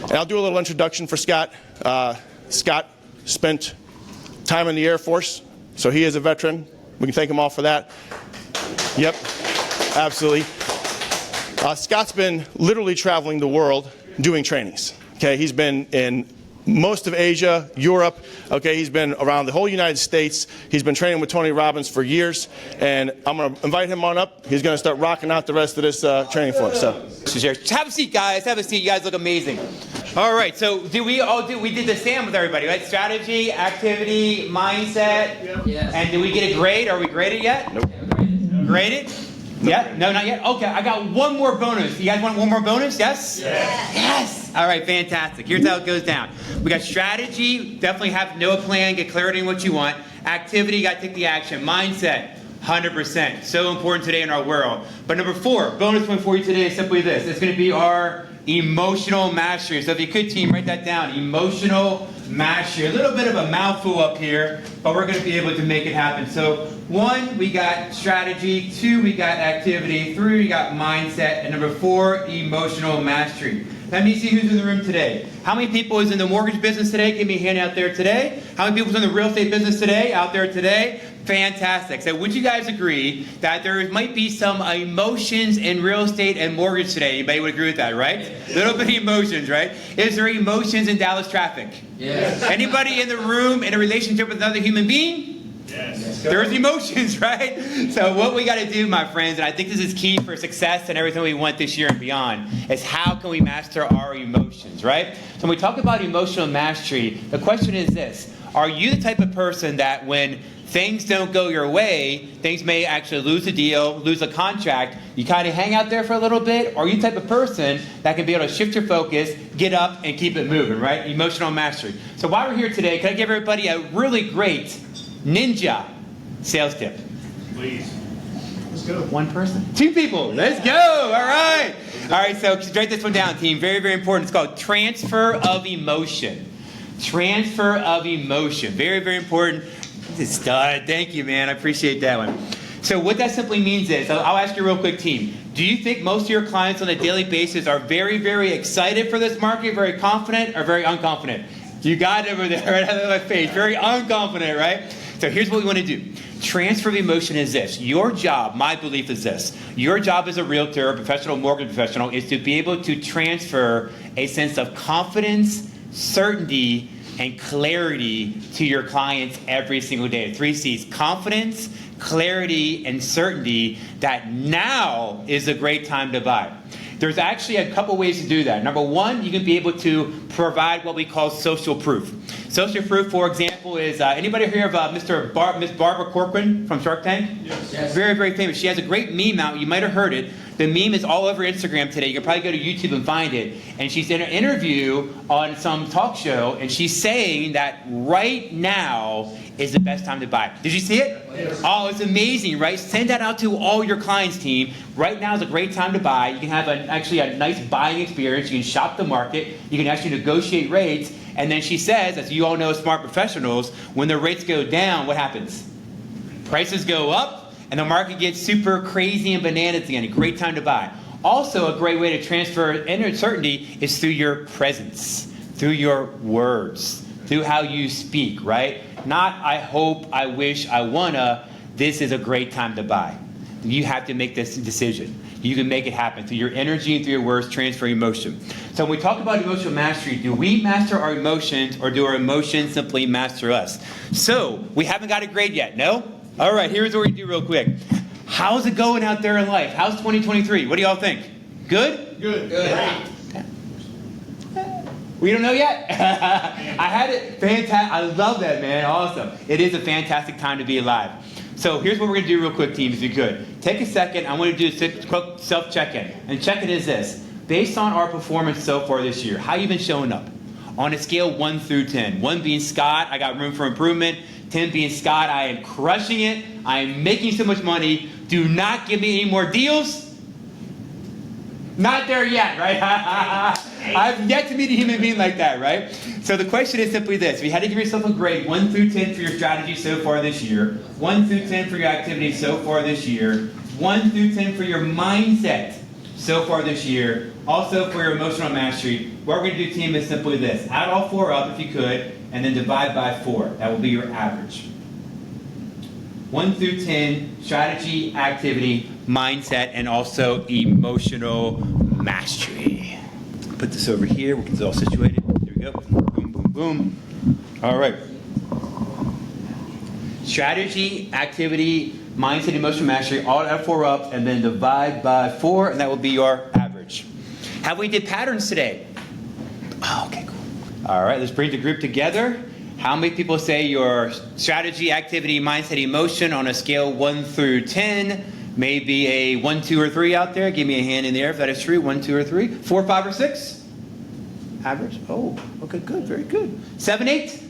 And I'll do a little introduction for Scott. Scott spent time in the Air Force, so he is a veteran. We can thank him all for that. Yep, absolutely. Scott's been literally traveling the world doing trainings. Okay, he's been in most of Asia, Europe. Okay, he's been around the whole United States. He's been training with Tony Robbins for years, and I'm going to invite him on up. He's going to start rocking out the rest of this training for us. So, have a seat, guys. Have a seat. You guys look amazing. All right. So, we did the same with everybody, right? Strategy, activity, mindset. Yes. And did we get a grade? Are we graded yet? Nope. Graded? Yeah? No, not yet? Okay, I got one more bonus. You guys want one more bonus? Yes? Yes. Yes! All right, fantastic. Here's how it goes down. We got strategy, definitely have no plan, get clarity in what you want. Activity, got to take the action. Mindset, 100%. So important today in our world. But number 4, bonus one for you today is simply this. It's going to be our emotional mastery. So if you could, team, write that down. Emotional mastery. A little bit of a mouthful up here, but we're going to be able to make it happen. So 1, we got strategy. 2, we got activity. 3, we got mindset. And number 4, emotional mastery. Let me see who's in the room today. How many people is in the mortgage business today? Give me a hand out there today. How many people is in the real estate business today? Out there today? Fantastic. So would you guys agree that there might be some emotions in real estate and mortgage today? Anybody would agree with that, right? A little bit of emotions, right? Is there emotions in Dallas traffic? Yes. Anybody in the room in a relationship with another human being? Yes. There's emotions, right? So what we got to do, my friends, and I think this is key for success and everything we want this year and beyond, is how can we master our emotions, right? So when we talk about emotional mastery, the question is this. Are you the type of person that when things don't go your way, things may actually lose a deal, lose a contract, you kind of hang out there for a little bit? Or are you the type of person that can be able to shift your focus, get up, and keep it moving, right? Emotional mastery. So while we're here today, can I give everybody a really great ninja sales tip? please. Let's go. 1 person. 2 people. Let's go. All right. All right, so write this one down, team. Very, very important. It's called transfer of emotion. Transfer of emotion. Very, very important. Stud. Thank you, man. I appreciate that one. So what that simply means is, I'll ask you real quick, team. Do you think most of your clients on a daily basis are very, very excited for this market, very confident, or very unconfident? You got it over there, right out of my face. Very unconfident, right? So here's what we want to do. Transfer of emotion is this. Your job, my belief is this. Your job as a realtor, a professional mortgage professional, is to be able to transfer a sense of confidence, certainty, and clarity to your clients every single day. 3 C's: confidence, clarity, and certainty that now is a great time to buy. There's actually a couple ways to do that. Number 1, you can be able to provide what we call social proof. Social proof, for example, is anybody hear of Miss Barbara Corcoran from Shark Tank? Yes. Very, very famous. She has a great meme out. You might have heard it. The meme is all over Instagram today. You can probably go to YouTube and find it. And she's in an interview on some talk show, and she's saying that right now is the best time to buy. Did you see it? Yes. Oh, it's amazing, right? Send that out to all your clients, team. Right now is a great time to buy. You can have actually a nice buying experience. You can shop the market. You can actually negotiate rates. And then she says, as you all know, smart professionals, when the rates go down, what happens? Prices go up, and the market gets super crazy and bananas again. A great time to buy. Also, a great way to transfer inner certainty is through your presence, through your words, through how you speak, right? Not, I hope, I wish, I wanna. This is a great time to buy. You have to make this decision. You can make it happen through your energy and through your words, transfer emotion. So when we talk about emotional mastery, do we master our emotions or do our emotions simply master us? So we haven't got a grade yet, no? All right, here's what we do real quick. How's it going out there in life? How's 2023? What do y'all think? Good? Good. Good. We don't know yet. I had it. Fantastic. I love that, man. Awesome. It is a fantastic time to be alive. So here's what we're going to do real quick, team, if you could. Take a second. I want to do a quick self-check-in. And check-in is this. Based on our performance so far this year, how you been showing up? On a scale 1 through 10. 1 being Scott, I got room for improvement. 10 being Scott, I am crushing it. I am making so much money. Do not give me any more deals. Not there yet, right? I've yet to meet a human being like that, right? So the question is simply this. If you had to give yourself a grade, 1 through 10 for your strategy so far this year, 1 through 10 for your activity so far this year, 1 through 10 for your mindset so far this year, Also, for your emotional mastery, what we're going to do, team, is simply this. Add all 4 up if you could, and then divide by 4. That will be your average. 1 through 10, strategy, activity, mindset, and also emotional mastery. Put this over here. We'll get this all situated. There we go. Boom, boom, boom. All right. Strategy, activity, mindset, emotional mastery, all add 4 up, and then divide by 4, and that will be your average. How we did patterns today? Oh, okay, cool. All right, let's bring the group together. How many people say your strategy, activity, mindset, emotion on a scale 1 through 10? Maybe a 1, 2, or 3 out there. Give me a hand in the air if that is true. 1, 2, or 3. 4, 5, or 6? Average? Oh, okay, good, very good. 7, 8?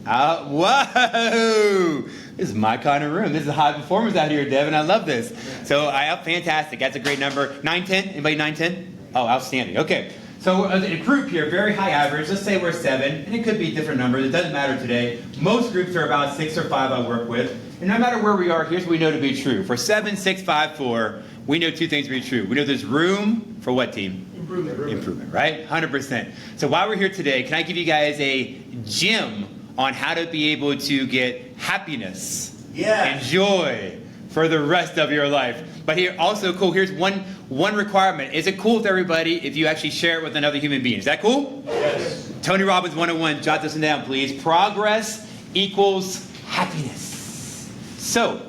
Whoa! This is my kind of room. This is high performers out here, Devin. I love this. So, fantastic. That's a great number. 9, 10? Anybody 9, 10? Oh, outstanding. Okay. So, in a group here, very high average. Let's say we're 7, and it could be different numbers. It doesn't matter today. Most groups are about 6 or 5 I work with. And no matter where we are, here's what we know to be true. For 7, 6, 5, 4, we know 2 things to be true. We know there's room for what, team? Improvement, right? 100%. So while we're here today, can I give you guys a gem on how to be able to get happiness and joy for the rest of your life? But here, also cool, here's one requirement. Is it cool with everybody if you actually share it with another human being? Is that cool? Yes. Tony Robbins 101, jot this one down, please. Progress equals happiness. So,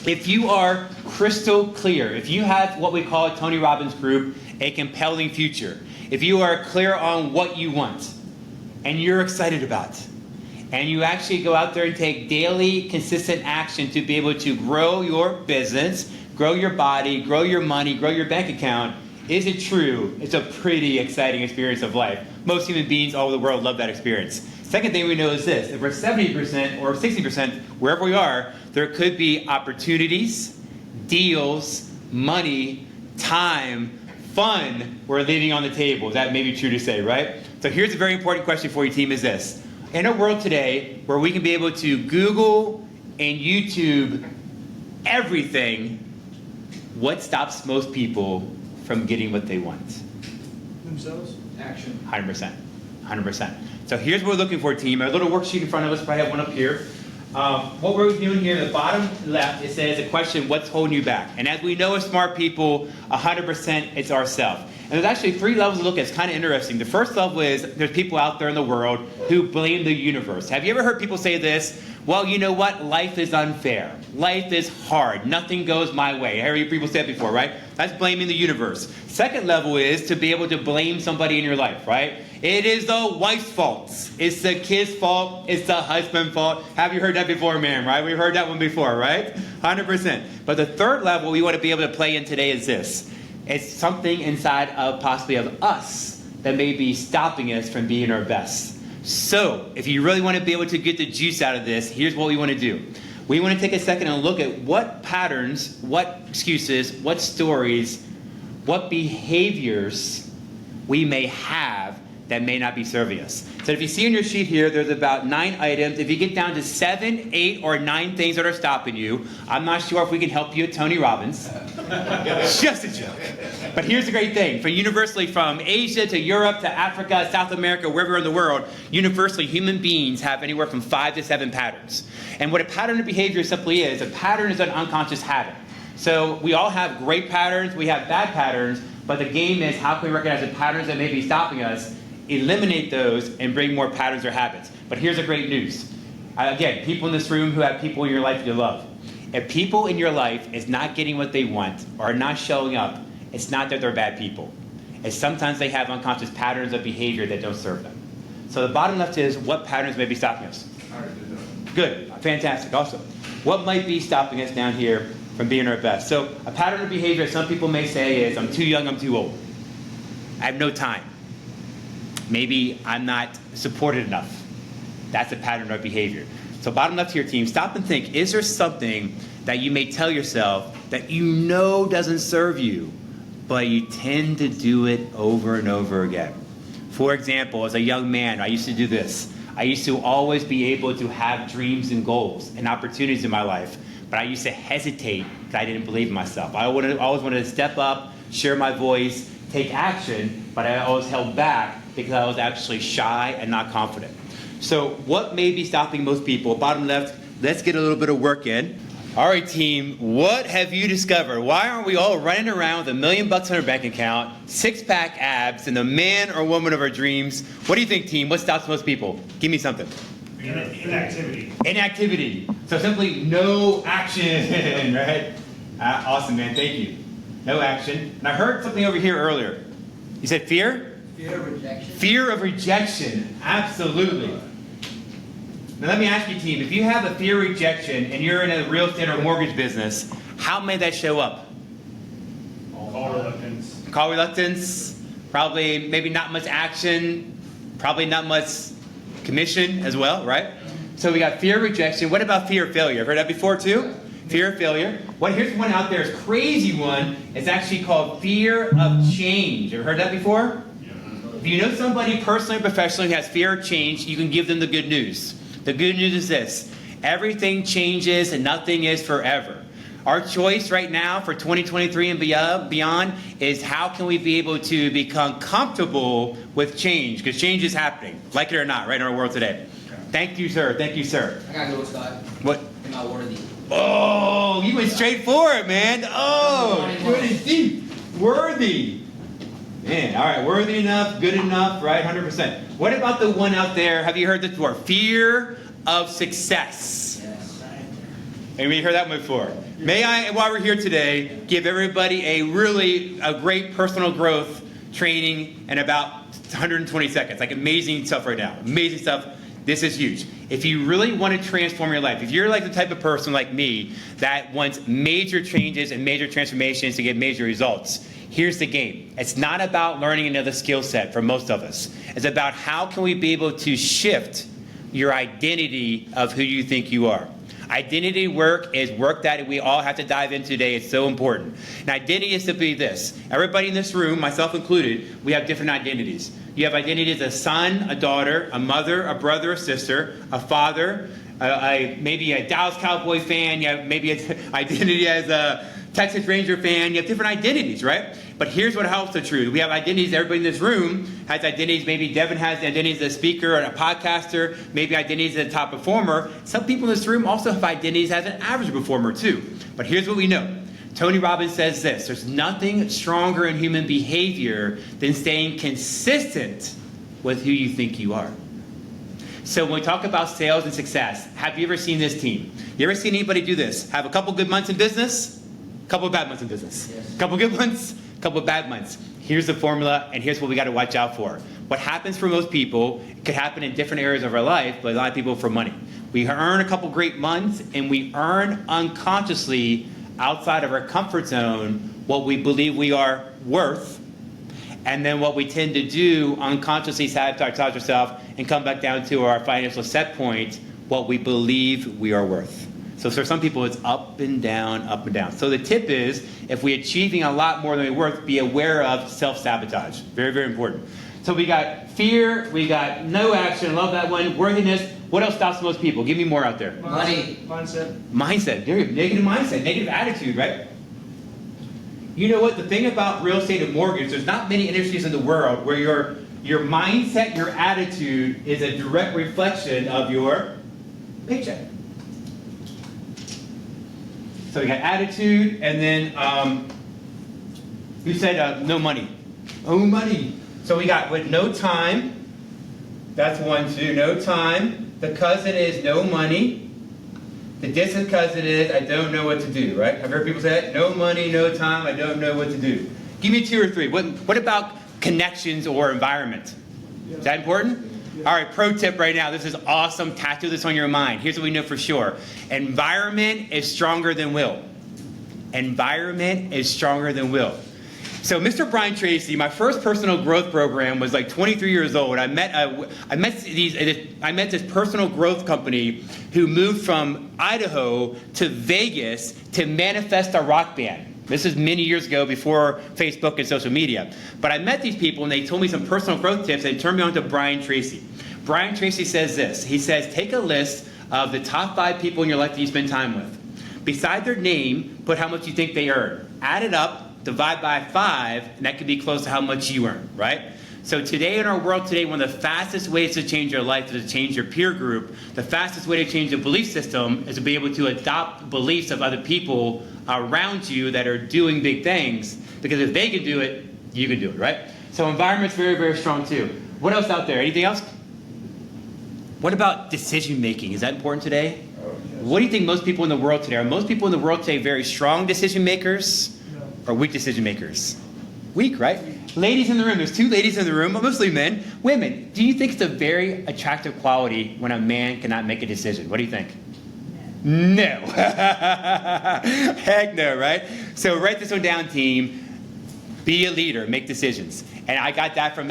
if you are crystal clear, if you have what we call at Tony Robbins Group, a compelling future, if you are clear on what you want and you're excited about, and you actually go out there and take daily, consistent action to be able to grow your business, grow your body, grow your money, grow your bank account, is it true? It's a pretty exciting experience of life. Most human beings all over the world love that experience. Second thing we know is this. If we're 70% or 60%, wherever we are, there could be opportunities, deals, money, time, fun we're leaving on the table. That may be true to say, right? So here's a very important question for you, team, is this. In a world today where we can be able to Google and YouTube everything, what stops most people from getting what they want? Themselves? Action. 100%. 100%. So here's what we're looking for, team. A little worksheet in front of us. Probably have one up here. What we're doing here in the bottom left, it says a question, what's holding you back? And as we know as smart people, 100% it's ourselves. And there's actually 3 levels to look at. It's kind of interesting. The first level is there's people out there in the world who blame the universe. Have you ever heard people say this? Well, you know what? Life is unfair. Life is hard. Nothing goes my way. I heard people say it before, right? That's blaming the universe. Second level is to be able to blame somebody in your life, right? It is the wife's fault. It's the kid's fault. It's the husband's fault. Have you heard that before, ma'am, right? We've heard that one before, right? 100%. But the third level we want to be able to play in today is this. It's something inside of possibly of us that may be stopping us from being our best. So, if you really want to be able to get the juice out of this, here's what we want to do. We want to take a second and look at what patterns, what excuses, what stories, what behaviors we may have that may not be serving us. So if you see on your sheet here, there's about 9 items. If you get down to 7, 8, or 9 things that are stopping you, I'm not sure if we can help you at Tony Robbins. Just a joke. But here's the great thing. Universally, from Asia to Europe to Africa, South America, wherever in the world, universally, human beings have anywhere from 5 to 7 patterns. And what a pattern of behavior simply is, a pattern is an unconscious habit. So we all have great patterns, we have bad patterns, but the game is how can we recognize the patterns that may be stopping us, eliminate those, and bring more patterns or habits. But here's the great news. Again, people in this room who have people in your life you love. If people in your life is not getting what they want or not showing up, it's not that they're bad people. It's sometimes they have unconscious patterns of behavior that don't serve them. So the bottom left is what patterns may be stopping us. Good, fantastic, awesome. What might be stopping us down here from being our best? So a pattern of behavior some people may say is, I'm too young, I'm too old. I have no time. Maybe I'm not supported enough. That's a pattern of behavior. So bottom left here, team, stop and think, is there something that you may tell yourself that you know doesn't serve you, but you tend to do it over and over again? For example, as a young man, I used to do this. I used to always be able to have dreams and goals and opportunities in my life, but I used to hesitate because I didn't believe in myself. I always wanted to step up, share my voice, take action, but I always held back because I was actually shy and not confident. So what may be stopping most people? Bottom left, let's get a little bit of work in. All right, team, what have you discovered? Why aren't we all running around with $1 million in our bank account, six-pack abs, and the man or woman of our dreams? What do you think, team? What stops most people? Give me something. Inactivity. Inactivity. So simply no action, right? Awesome, man. Thank you. No action. And I heard something over here earlier. You said fear? Fear of rejection. Fear of rejection. Absolutely. Now let me ask you, team, if you have a fear of rejection and you're in a real estate or mortgage business, how may that show up? Call reluctance. Call reluctance, probably maybe not much action, probably not much commission as well, right? So we got fear of rejection. What about fear of failure? Heard that before too? Fear of failure. Well, here's one out there, it's a crazy one. It's actually called fear of change. Ever heard that before? If you know somebody personally or professionally who has fear of change, you can give them the good news. The good news is this: everything changes and nothing is forever. Our choice right now for 2023 and beyond is how can we be able to become comfortable with change? Because change is happening, like it or not, right in our world today. Thank you, sir. Thank you, sir. I gotta go with Scott. What? Am I worthy? Oh, you went straight for it, man. Oh, good and deep. Worthy. Man, all right, worthy enough, good enough, right? 100%. What about the one out there? Have you heard this before? Fear of success. Yes. Anybody heard that one before? May I, while we're here today, give everybody a great personal growth training in about 120 seconds. Like amazing stuff right now. Amazing stuff. This is huge. If you really want to transform your life, if you're like the type of person like me that wants major changes and major transformations to get major results, here's the game. It's not about learning another skill set for most of us. It's about how can we be able to shift your identity of who you think you are. Identity work is work that we all have to dive into today. It's so important. And identity is simply this. Everybody in this room, myself included, we have different identities. You have identity as a son, a daughter, a mother, a brother, a sister, a father, maybe a Dallas Cowboy fan. You have maybe an identity as a Texas Ranger fan. You have different identities, right? But here's what else is true. We have identities. Everybody in this room has identities. Maybe Devin has identities as a speaker and a podcaster. Maybe identities as a top performer. Some people in this room also have identities as an average performer too. But here's what we know. Tony Robbins says this: there's nothing stronger in human behavior than staying consistent with who you think you are. So when we talk about sales and success, have you ever seen this team? You ever seen anybody do this? Have a couple good months in business, a couple of bad months in business. Yes. Couple good months, couple of bad months. Here's the formula, and here's what we got to watch out for. What happens for most people, it could happen in different areas of our life, but a lot of people for money. We earn a couple great months, and we earn unconsciously outside of our comfort zone what we believe we are worth, and then what we tend to do unconsciously sabotage ourselves and come back down to our financial set point, what we believe we are worth. So for some people, it's up and down, up and down. So the tip is, if we're achieving a lot more than we're worth, be aware of self-sabotage. Very, very important. So we got fear, we got no action, love that one, worthiness. What else stops most people? Give me more out there. Money. Mindset. Mindset, negative mindset, negative attitude, right? You know what, the thing about real estate and mortgage, there's not many industries in the world where your mindset, your attitude is a direct reflection of your paycheck. So we got attitude, and then who said no money? Oh, money. So we got with no time. That's 1, 2, no time. The cousin is no money. The distant cousin is I don't know what to do, right? I've heard people say that. No money, no time, I don't know what to do. Give me 2 or 3. What about connections or environment? Is that important? All right, pro tip right now. This is awesome. Tattoo this on your mind. Here's what we know for sure. Environment is stronger than will. Environment is stronger than will. So Mr. Brian Tracy, my first personal growth program was like 23 years old. I met this personal growth company who moved from Idaho to Vegas to manifest a rock band. This is many years ago before Facebook and social media. But I met these people and they told me some personal growth tips and turned me on to Brian Tracy. Brian Tracy says this. He says, take a list of the top 5 people in your life that you spend time with. Beside their name, put how much you think they earn. Add it up. divide by 5, and that could be close to how much you earn, right? So today in our world today, one of the fastest ways to change your life is to change your peer group. The fastest way to change a belief system is to be able to adopt beliefs of other people around you that are doing big things, because if they can do it, you can do it, right? So environment's very, very strong too. What else out there? Anything else? What about decision making? Is that important today? What do you think most people in the world today, are most people in the world today very strong decision makers or weak decision makers? Weak, right? Ladies in the room, there's 2 ladies in the room, mostly men. Women, do you think it's a very attractive quality when a man cannot make a decision? What do you think? No. Heck no, right? So write this one down, team. Be a leader, make decisions. And I got that from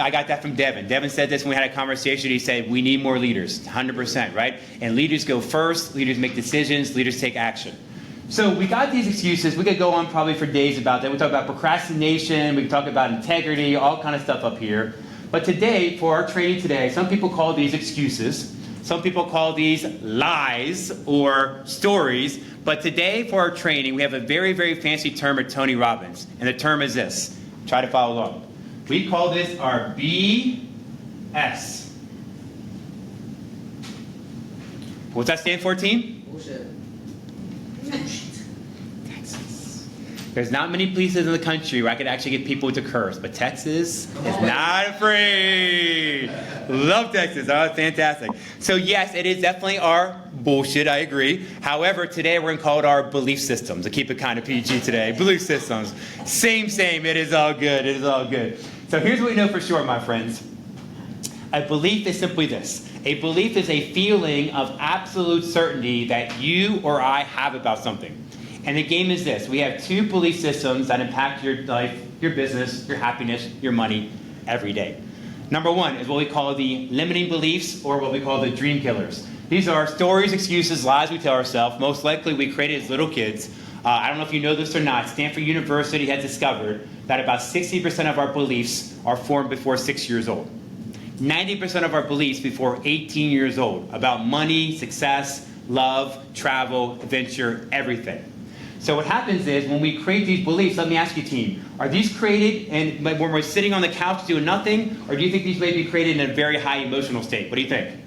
Devin. Devin said this when we had a conversation. He said, we need more leaders, 100%, right? And leaders go first, leaders make decisions, leaders take action. So we got these excuses. We could go on probably for days about that. We talk about procrastination, we can talk about integrity, all kind of stuff up here. But today, for our training today, some people call these excuses. Some people call these lies or stories. But today, for our training, we have a very, very fancy term at Tony Robbins. And the term is this. Try to follow along. We call this our BS. What's that stand for, team? Bullshit. Texas. There's not many places in the country where I could actually get people to curse, but Texas is not afraid. Love Texas. Oh, it's fantastic. So yes, it is definitely our bullshit, I agree. However, today we're going to call it our belief systems. To keep it kind of PG today. Belief systems. Same. It is all good. It is all good. So here's what we know for sure, my friends. A belief is simply this. A belief is a feeling of absolute certainty that you or I have about something. And the game is this. We have 2 belief systems that impact your life, your business, your happiness, your money every day. Number 1 is what we call the limiting beliefs, or what we call the dream killers. These are stories, excuses, lies we tell ourselves. Most likely we created as little kids. I don't know if you know this or not. Stanford University has discovered that about 60% of our beliefs are formed before 6 years old. 90% of our beliefs before 18 years old about money, success, love, travel, adventure, everything. So what happens is when we create these beliefs, let me ask you, team, are these created and when we're sitting on the couch doing nothing, or do you think these may be created in a very high emotional state? What do you think?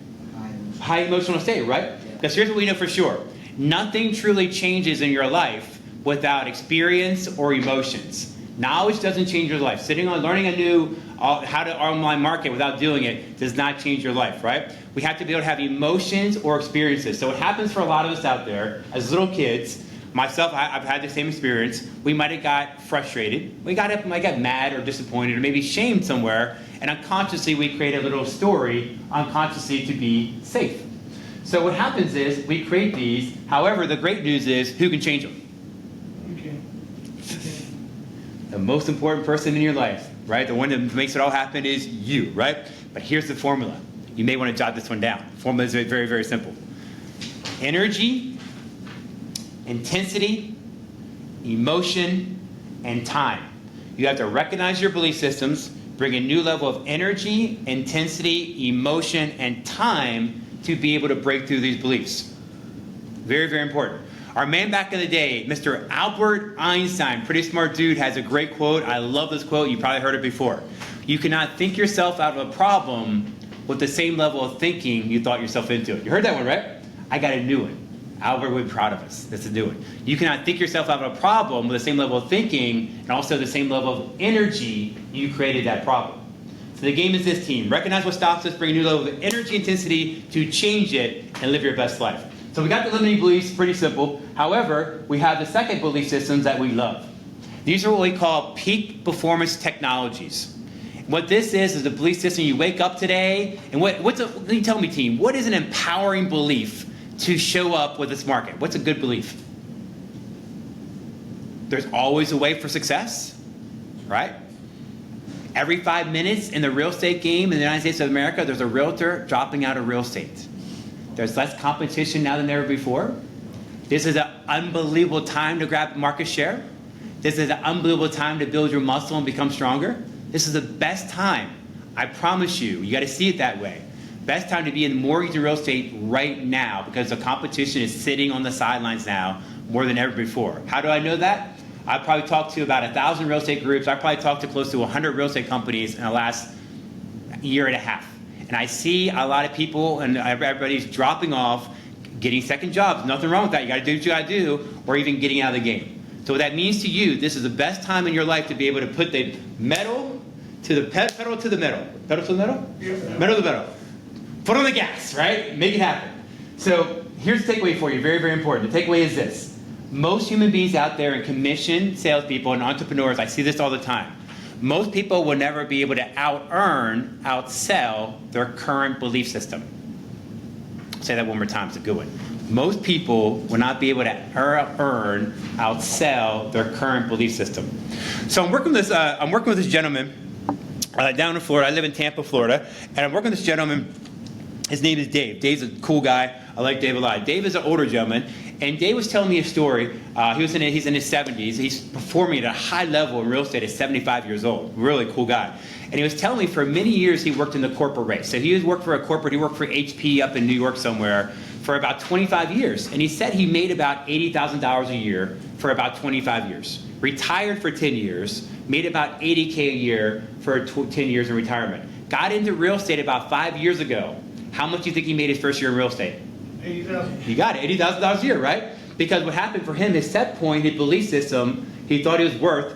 High emotional state, right? Because here's what we know for sure. Nothing truly changes in your life without experience or emotions. Knowledge doesn't change your life. Learning a new how to online market without doing it does not change your life, right? We have to be able to have emotions or experiences. So what happens for a lot of us out there as little kids, myself, I've had the same experience. We might have got frustrated. We might get mad or disappointed or maybe shamed somewhere, and unconsciously we create a little story unconsciously to be safe. So what happens is we create these. However, the great news is who can change them? The most important person in your life, right? The one that makes it all happen is you, right? But here's the formula. You may want to jot this one down. The formula is very, very simple. Energy, intensity, emotion, and time. You have to recognize your belief systems, bring a new level of energy, intensity, emotion, and time to be able to break through these beliefs. Very, very important. Our man back in the day, Mr. Albert Einstein, pretty smart dude, has a great quote. I love this quote. You probably heard it before. You cannot think yourself out of a problem with the same level of thinking you thought yourself into it. You heard that one, right? I got a new one. Albert would be proud of us. That's a new one. You cannot think yourself out of a problem with the same level of thinking and also the same level of energy you created that problem. So the game is this, team. Recognize what stops us, bring a new level of energy, intensity to change it and live your best life. So we got the limiting beliefs, pretty simple. However, we have the second belief systems that we love. These are what we call peak performance technologies. What this is a belief system you wake up today, and let you tell me, team, what is an empowering belief to show up with this market? What's a good belief? There's always a way for success, right? Every 5 minutes in the real estate game in the United States of America, there's a realtor dropping out of real estate. There's less competition now than ever before. This is an unbelievable time to grab market share. This is an unbelievable time to build your muscle and become stronger. This is the best time. I promise you. You got to see it that way. Best time to be in mortgage and real estate right now because the competition is sitting on the sidelines now more than ever before. How do I know that? I've probably talked to about 1,000 real estate groups. I've probably talked to close to 100 real estate companies in the last year and a half. And I see a lot of people, and everybody's dropping off, getting second jobs. Nothing wrong with that. You got to do what you got to do, or even getting out of the game. So what that means to you, this is the best time in your life to be able to put the metal to the pedal to the metal. Pedal to the metal? Yeah. Metal to the metal. Put on the gas, right? Make it happen. So here's the takeaway for you, very, very important. The takeaway is this. Most human beings out there in commission salespeople and entrepreneurs, I see this all the time. Most people will never be able to outsell their current belief system. I'll say that one more time, it's a good one. Most people will not be able to outsell their current belief system. So I'm working with this gentleman down in Florida. I live in Tampa, Florida, and I'm working with this gentleman. His name is Dave. Dave's a cool guy. I like Dave a lot. Dave is an older gentleman, and Dave was telling me a story. He's in his 70s. He's performing at a high level in real estate at 75 years old. Really cool guy. And he was telling me for many years he worked in the corporate race. So he worked for HP up in New York somewhere for about 25 years. And he said he made about $80,000 a year for about 25 years. Retired for 10 years, made about $80K a year for 10 years in retirement. Got into real estate about 5 years ago. How much do you think he made his first year in real estate? $80,000. He got it, $80,000 a year, right? Because what happened for him, his set point, his belief system, he thought he was worth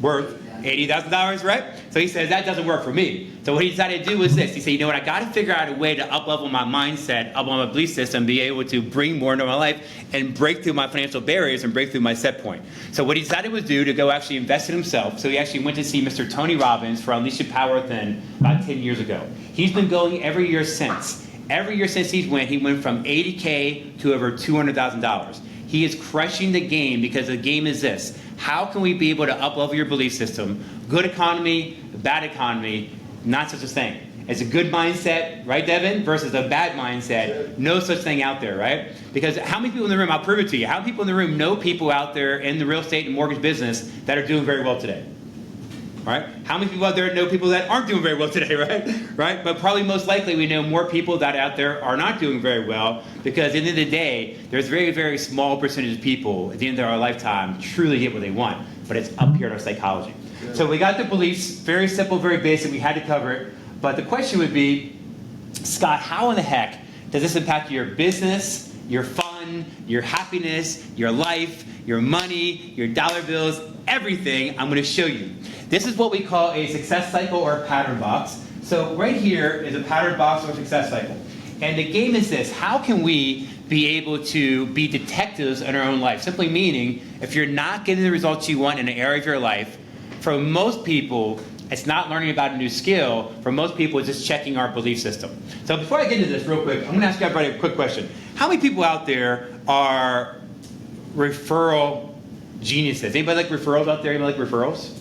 $80,000, right? So he says, that doesn't work for me. So what he decided to do was this. He said, you know what, I got to figure out a way to up-level my mindset, up-level my belief system, be able to bring more into my life and break through my financial barriers and break through my set point. So what he decided was to go actually invest in himself. So he actually went to see Mr. Tony Robbins for Unleash Your Power Within about 10 years ago. He's been going every year since. Every year since he went from $80K to over $200,000. He is crushing the game because the game is this. How can we be able to up-level your belief system? Good economy, bad economy, not such a thing. It's a good mindset, right, Devin, versus a bad mindset. No such thing out there, right? Because how many people in the room, I'll prove it to you, how many people in the room know people out there in the real estate and mortgage business that are doing very well today? Right? How many people out there know people that aren't doing very well today, right? But probably most likely we know more people that out there are not doing very well because at the end of the day, there's a very, very small percentage of people at the end of our lifetime truly get what they want, but it's up here in our psychology. Yeah. So we got the beliefs, very simple, very basic, we had to cover it, but the question would be, Scott, how in the heck does this impact your business, your fun, your happiness, your life, your money, your dollar bills, everything? I'm going to show you. This is what we call a success cycle or a pattern box. So right here is a pattern box or a success cycle. And the game is this. How can we be able to be detectives in our own life? Simply meaning, if you're not getting the results you want in an area of your life, for most people, it's not learning about a new skill. For most people, it's just checking our belief system. So before I get into this real quick, I'm going to ask everybody a quick question. How many people out there are referral geniuses? Anybody like referrals out there? Anybody like referrals?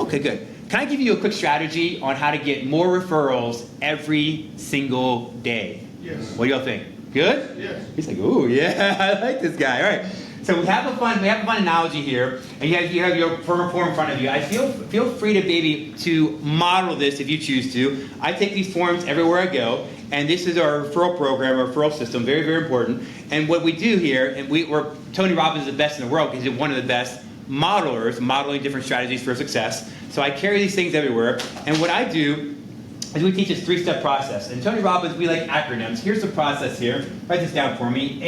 Okay, good. Can I give you a quick strategy on how to get more referrals every single day? Yes. What do y'all think? Good? Yes. He's like, ooh, yeah, I like this guy. All right. So we have a fun analogy here, and you have your form in front of you. I feel free to to model this if you choose to. I take these forms everywhere I go, and this is our referral program, our referral system, very, very important. And what we do here, and Tony Robbins is the best in the world because he's one of the best modelers, modeling different strategies for success. So I carry these things everywhere. And what I do is we teach this 3-step process. And Tony Robbins, we like acronyms. Here's the process here. Write this down for me.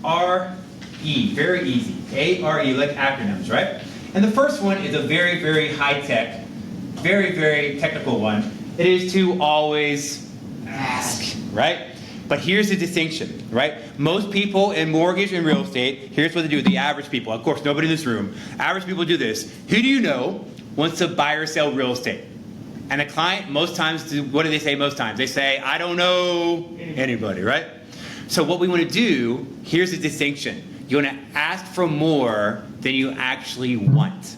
A-R-E. Very easy. A-R-E, like acronyms, right? And the first one is a very, very high-tech, very, very technical one. It is to always ask, right? But here's the distinction, right? Most people in mortgage and real estate, here's what they do, the average people. Of course, nobody in this room. Average people do this. Who do you know wants to buy or sell real estate? And a client, most times, what do they say most times? They say, I don't know anybody, right? So what we want to do, here's the distinction. You want to ask for more than you actually want.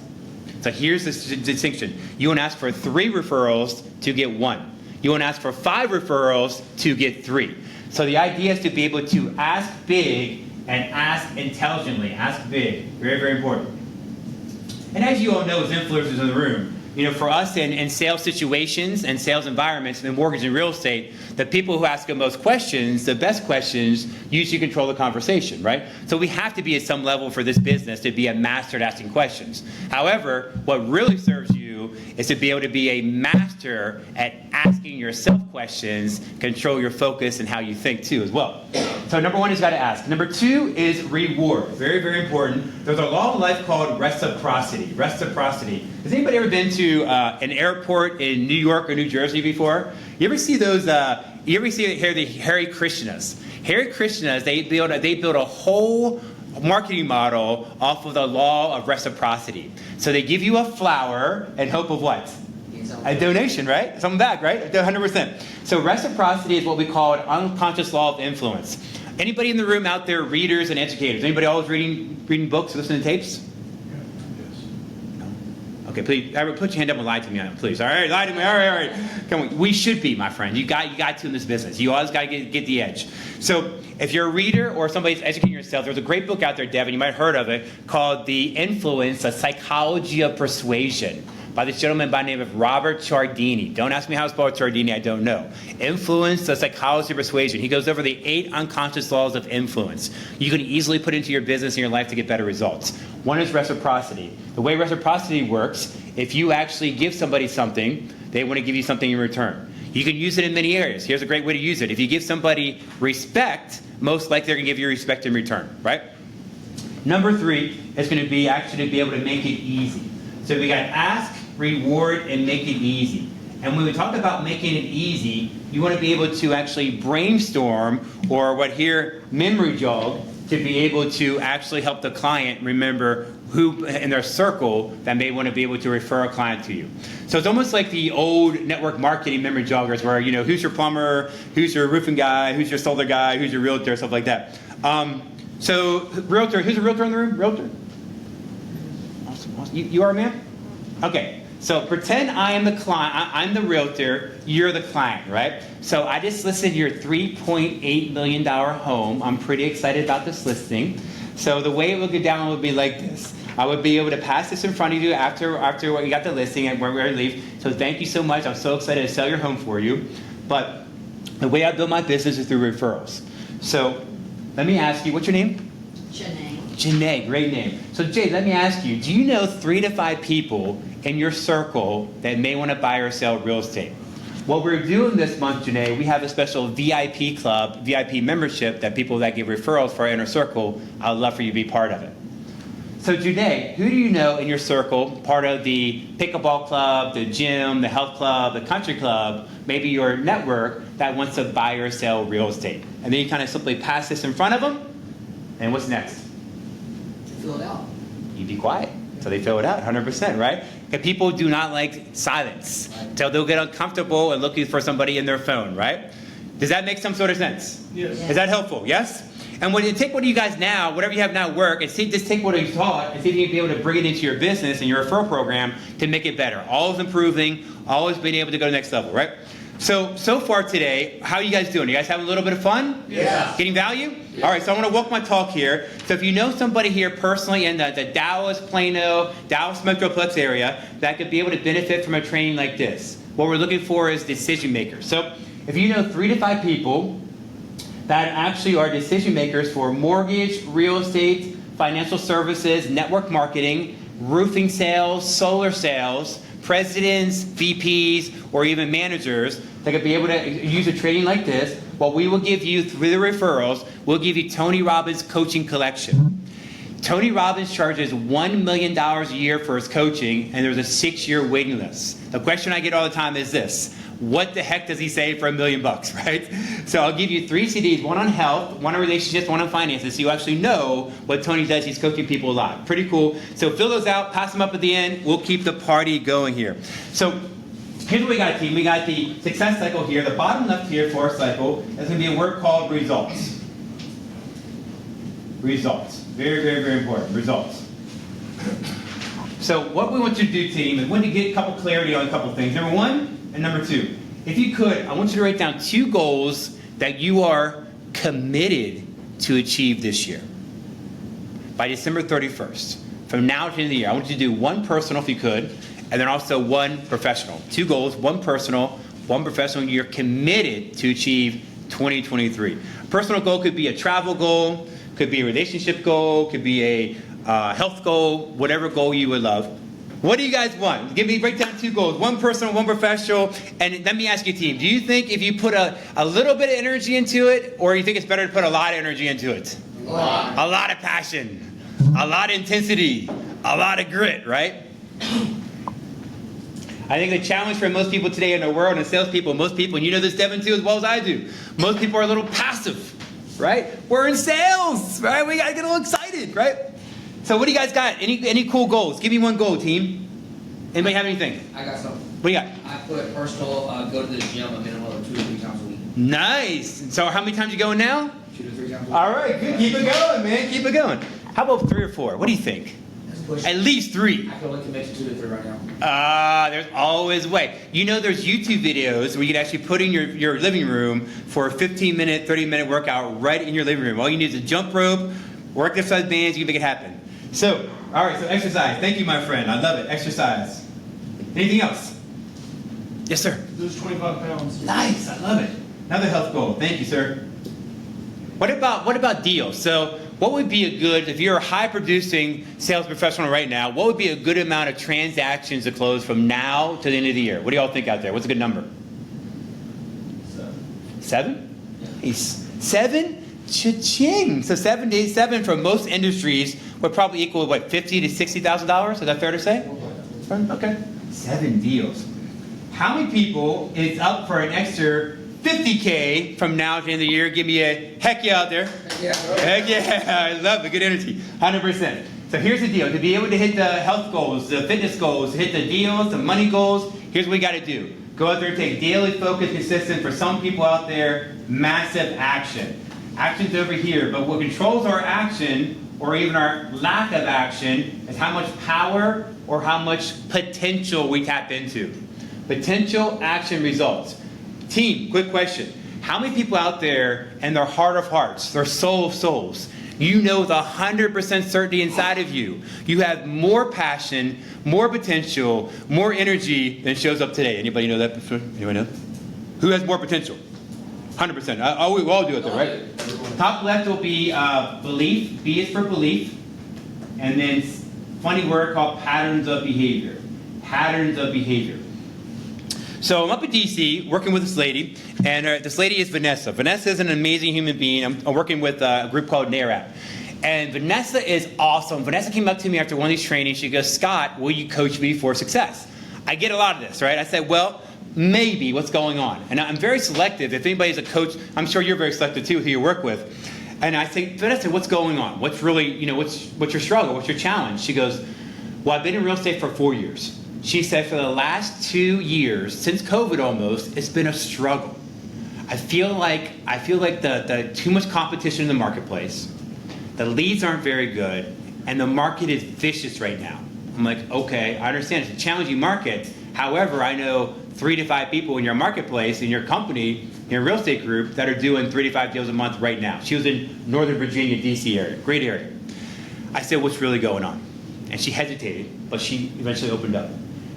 So here's the distinction. You want to ask for 3 referrals to get 1. You want to ask for 5 referrals to get 3. So the idea is to be able to ask big and ask intelligently. Ask big. Very, very important. And as you all know as influencers in the room, for us in sales situations and sales environments, in mortgage and real estate, the people who ask the most questions, the best questions, usually control the conversation, right? So we have to be at some level for this business to be a master at asking questions. However, what really serves you is to be able to be a master at asking yourself questions, control your focus and how you think too as well. So number one is you got to ask. Number two is reward. Very, very important. There's a law of life called reciprocity. Reciprocity. Has anybody ever been to an airport in New York or New Jersey before? You ever see those? You ever see the Hare Krishnas? Hare Krishnas. They build a whole marketing model off of the law of reciprocity. So they give you a flower in hope of what? A donation, right? Something back, right? 100%. So reciprocity is what we call an unconscious law of influence. Anybody in the room out there, readers and educators? Anybody always reading books, listening to tapes? Okay, please, put your hand up and lie to me on it, please. All right, lie to me. All right. Come on. We should be, my friend. You got to in this business. You always got to get the edge. So if you're a reader or somebody's educating yourself, there's a great book out there, Devin, you might have heard of it, called The Influence, A Psychology of Persuasion, by this gentleman by the name of Robert Cialdini. Don't ask me how to spell Cialdini, I don't know. Influence, the psychology of persuasion. He goes over the 8 unconscious laws of influence. You can easily put into your business and your life to get better results. One is reciprocity. The way reciprocity works, if you actually give somebody something, they want to give you something in return. You can use it in many areas. Here's a great way to use it. If you give somebody respect, most likely they're going to give you respect in return, right? Number 3 is going to be actually to be able to make it easy. So we got to ask, reward, and make it easy. And when we talk about making it easy, you want to be able to actually brainstorm, or what here, memory jog, to be able to actually help the client remember who in their circle that may want to be able to refer a client to you. So it's almost like the old network marketing memory joggers where, who's your plumber, who's your roofing guy, who's your solar guy, who's your realtor, stuff like that. So realtor, who's a realtor in the room? Realtor? Awesome. You are, ma'am? Okay. So pretend I am the client, I'm the realtor, you're the client, right? So I just listed your $3.8 million home. I'm pretty excited about this listing. So the way it would go down would be like this. I would be able to pass this in front of you after you got the listing and where we're going to leave. So thank you so much. I'm so excited to sell your home for you. But the way I build my business is through referrals. So let me ask you, what's your name? Janae, great name. So Jay, let me ask you, do you know 3 to 5 people in your circle that may want to buy or sell real estate? What we're doing this month, Janae, we have a special VIP club, VIP membership that people that give referrals for our inner circle, I would love for you to be part of it. So Janae, who do you know in your circle, part of the pickleball club, the gym, the health club, the country club, maybe your network that wants to buy or sell real estate? And then you kind of simply pass this in front of them, and what's next? Fill it out. You be quiet. So they fill it out, 100%, right? Because people do not like silence. So they'll get uncomfortable and looking for somebody in their phone, right? Does that make some sort of sense? Yes. Is that helpful? Yes? And when you take what you guys now, whatever you have now work, and just take what you taught and see if you can be able to bring it into your business and your referral program to make it better. Always improving, always being able to go to the next level, right? So far today, how are you guys doing? You guys having a little bit of fun? Yeah. Getting value? Yeah. All right, so I want to walk my talk here. So if you know somebody here personally in the Dallas, Plano, Dallas Metroplex area that could be able to benefit from a training like this, what we're looking for is decision makers. So if you know 3 to 5 people that actually are decision makers for mortgage, real estate, financial services, network marketing, roofing sales, solar sales, presidents, VPs, or even managers that could be able to use a training like this, what we will give you through the referrals, we'll give you Tony Robbins Coaching Collection. Tony Robbins charges $1 million a year for his coaching, and there's a 6-year waiting list. The question I get all the time is this: what the heck does he say for $1 million, right? So I'll give you 3 CDs, one on health, one on relationships, one on finances, so you actually know what Tony does. He's coaching people live. Pretty cool. So fill those out, pass them up at the end. We'll keep the party going here. So here's what we got, team. We got the success cycle here. The bottom left here for our cycle is going to be a word called results. Results. Very, very, very important. Results. So what we want you to do, team, is we want to get a couple clarity on a couple things. Number 1 and number 2. If you could, I want you to write down 2 goals that you are committed to achieve this year. By December 31st. From now to the end of the year, I want you to do 1 personal, if you could, and then also one professional. 2 goals, one personal, one professional. You're committed to achieve 2023. A personal goal could be a travel goal, could be a relationship goal, could be a health goal, whatever goal you would love. What do you guys want? Break down 2 goals, one personal, one professional. And let me ask you, team, do you think if you put a little bit of energy into it, or you think it's better to put a lot of energy into it? A lot of passion, a lot of intensity, a lot of grit, right? I think the challenge for most people today in the world, and salespeople, most people, and you know this, Devin, too, as well as I do, most people are a little passive, right? We're in sales, right? We got to get a little excited, right? So what do you guys got? Any cool goals? Give me one goal, team. Anybody have anything? I got something. What do you got? I put personal, go to the gym a minimum of 2 to 3 times a week. Nice. So how many times you going now? 2 to 3 times a week. All right, good. Keep it going, man. Keep it going. How about 3 or 4? What do you think? Let's push At it. least 3. I can only commit to 2 to 3 right now. There's always a way. You know there's YouTube videos where you can actually put in your living room for a 15-minute, 30-minute workout right in your living room. All you need is a jump rope, work exercise bands, you can make it happen. So, all right, so exercise. Thank you, my friend. I love it. Exercise. Anything else? Yes, sir. Lose 25 pounds. Nice. I love it. Another health goal. Thank you, sir. What about deals? So what would be a good, if you're a high-producing sales professional right now, what would be a good amount of transactions to close from now to the end of the year? What do y'all think out there? What's a good number? 7? Nice. 7? Cha-ching. So 7 for most industries would probably equal, what, $50,000 to $60,000? Is that fair to say? Okay. 7 deals. How many people is up for an extra $50K from now to the end of the year? Give me a heck yeah out there. Yeah. Heck yeah. I love the good energy. 100%. So here's the deal. To be able to hit the health goals, the fitness goals, to hit the deals, the money goals, here's what we got to do. Go out there and take daily, focused, consistent. For some people out there, massive action. Action's over here, but what controls our action, or even our lack of action, is how much power or how much potential we tap into. Potential, action, results. Team, quick question. How many people out there in their heart of hearts, their soul of souls, you know with 100% certainty inside of you, you have more passion, more potential, more energy than shows up today? Anybody know that before? Anyone know? Who has more potential? 100%. We all do it though, right? Top left will be belief. B is for belief. And then funny word called patterns of behavior. Patterns of behavior. So I'm up in DC working with this lady, and this lady is Vanessa. Vanessa is an amazing human being. I'm working with a group called NARAP. And Vanessa is awesome. Vanessa came up to me after one of these trainings. She goes, Scott, will you coach me for success? I get a lot of this, right? I said, well, maybe. What's going on? And I'm very selective. If anybody's a coach, I'm sure you're very selective too, who you work with. And I say, Vanessa, what's going on? What's really, what's your struggle? What's your challenge? She goes, well, I've been in real estate for 4 years. She said for the last 2 years, since COVID almost, it's been a struggle. I feel like the too much competition in the marketplace. The leads aren't very good, and the market is vicious right now. I'm like, okay, I understand it's a challenging market. However, I know 3 to 5 people in your marketplace, in your company, in your real estate group that are doing 3 to 5 deals a month right now. She was in Northern Virginia, DC area, great area. I said, what's really going on? And she hesitated, but she eventually opened up.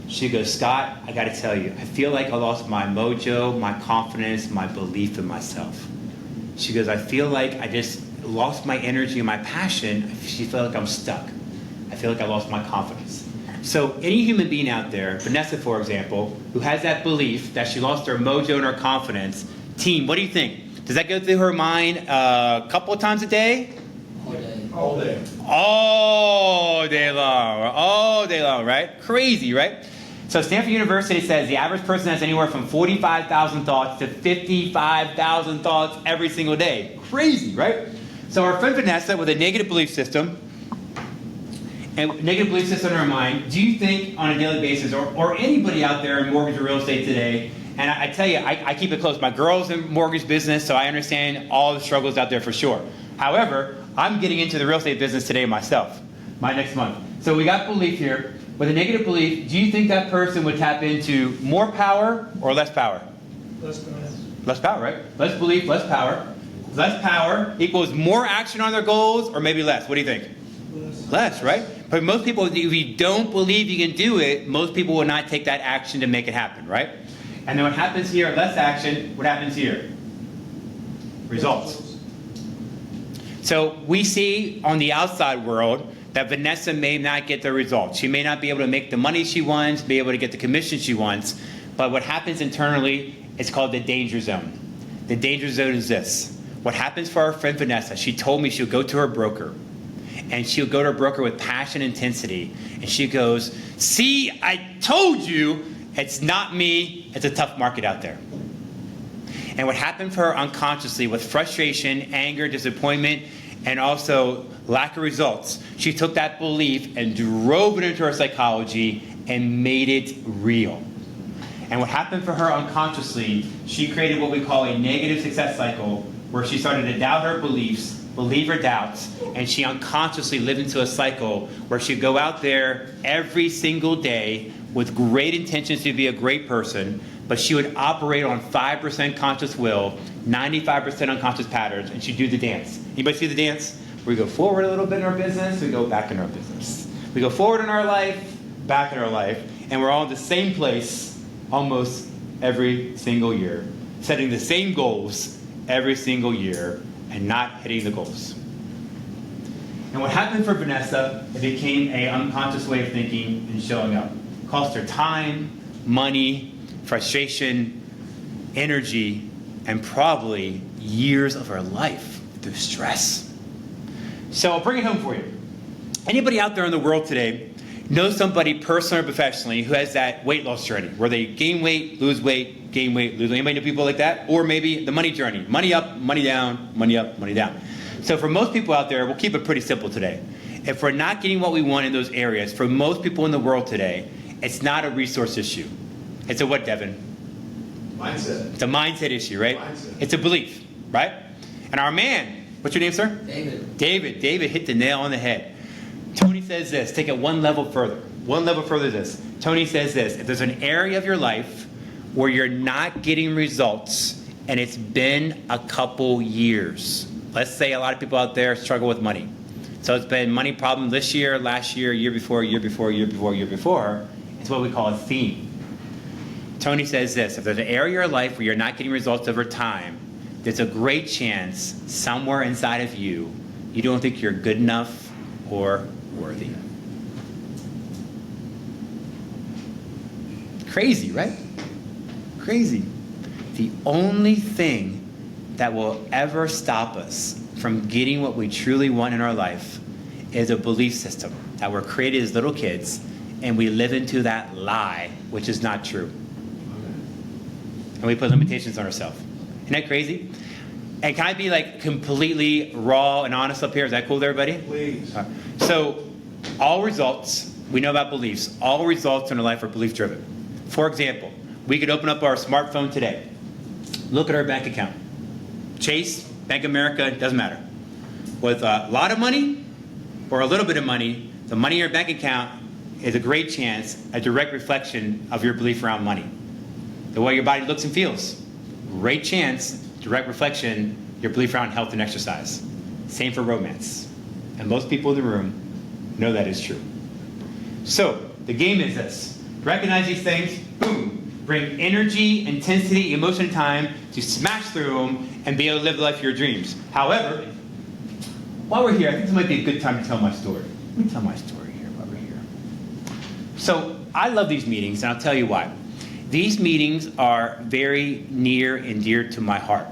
She goes, Scott, I got to tell you, I feel like I lost my mojo, my confidence, my belief in myself. She goes, I feel like I just lost my energy and my passion. She felt like I'm stuck. I feel like I lost my confidence. So any human being out there, Vanessa, for example, who has that belief that she lost her mojo and her confidence, team, what do you think? Does that go through her mind a couple of times a day? All day. All day. All day long. All day long, right? Crazy, right? So Stanford University says the average person has anywhere from 45,000 thoughts to 55,000 thoughts every single day. Crazy, right? So our friend Vanessa with a negative belief system, and negative belief system in her mind, do you think on a daily basis, or anybody out there in mortgage or real estate today, and I tell you, I keep it close. My girl's in mortgage business, so I understand all the struggles out there for sure. However, I'm getting into the real estate business today myself, my next month. So we got belief here. With a negative belief, do you think that person would tap into more power or less power? Less power. Less power, right? Less belief, less power. Less power equals more action on their goals, or maybe less. What do you think? Less, right? But most people, if you don't believe you can do it, most people will not take that action to make it happen, right? And then what happens here, less action, what happens here? Results. So we see on the outside world that Vanessa may not get the results. She may not be able to make the money she wants, be able to get the commission she wants, but what happens internally is called the danger zone. The danger zone is this. What happens for our friend Vanessa, she told me she'll go to her broker, and she'll go to her broker with passion and intensity, and she goes, see, I told you, it's not me, it's a tough market out there. And what happened for her unconsciously with frustration, anger, disappointment, and also lack of results, she took that belief and drove it into her psychology and made it real. And what happened for her unconsciously, she created what we call a negative success cycle, where she started to doubt her beliefs, believe her doubts, and she unconsciously lived into a cycle where she'd go out there every single day with great intentions to be a great person, but she would operate on 5% conscious will, 95% unconscious patterns, and she'd do the dance. Anybody see the dance? We go forward a little bit in our business, we go back in our business. We go forward in our life, back in our life, and we're all in the same place almost every single year, setting the same goals every single year and not hitting the goals. And what happened for Vanessa, it became an unconscious way of thinking and showing up. It cost her time, money, frustration, energy, and probably years of her life through stress. So I'll bring it home for you. Anybody out there in the world today know somebody personally or professionally who has that weight loss journey where they gain weight, lose weight, gain weight, lose weight? Anybody know people like that? Or maybe the money journey. Money up, money down, money up, money down. So for most people out there, we'll keep it pretty simple today. If we're not getting what we want in those areas, for most people in the world today, it's not a resource issue. It's a what, Devin? Mindset. It's a mindset issue, right? Mindset. It's a belief, right? And our man, what's your name, sir? David. David hit the nail on the head. Tony says this, take it one level further. One level further this. Tony says this, if there's an area of your life where you're not getting results and it's been a couple years, let's say a lot of people out there struggle with money. So it's been money problem this year, last year, year before, year before, year before, year before. It's what we call a theme. Tony says this, if there's an area of your life where you're not getting results over time, there's a great chance somewhere inside of you, you don't think you're good enough or worthy. Crazy, right? Crazy. The only thing that will ever stop us from getting what we truly want in our life is a belief system that we're created as little kids, and we live into that lie, which is not true. And we put limitations on ourselves. Isn't that crazy? And can I be like completely raw and honest up here? Is that cool with everybody? Please. So all results, we know about beliefs, all results in our life are belief driven. For example, we could open up our smartphone today, look at our bank account. Chase, Bank of America, doesn't matter. With a lot of money or a little bit of money, the money in your bank account is a great chance, a direct reflection of your belief around money. The way your body looks and feels, great chance, direct reflection, your belief around health and exercise. Same for romance. And most people in the room know that is true. So the game is this. Recognize these things, boom. Bring energy, intensity, emotion, and time to smash through them and be able to live the life of your dreams. However, while we're here, I think this might be a good time to tell my story. Let me tell my story here while we're here. So I love these meetings, and I'll tell you why. These meetings are very near and dear to my heart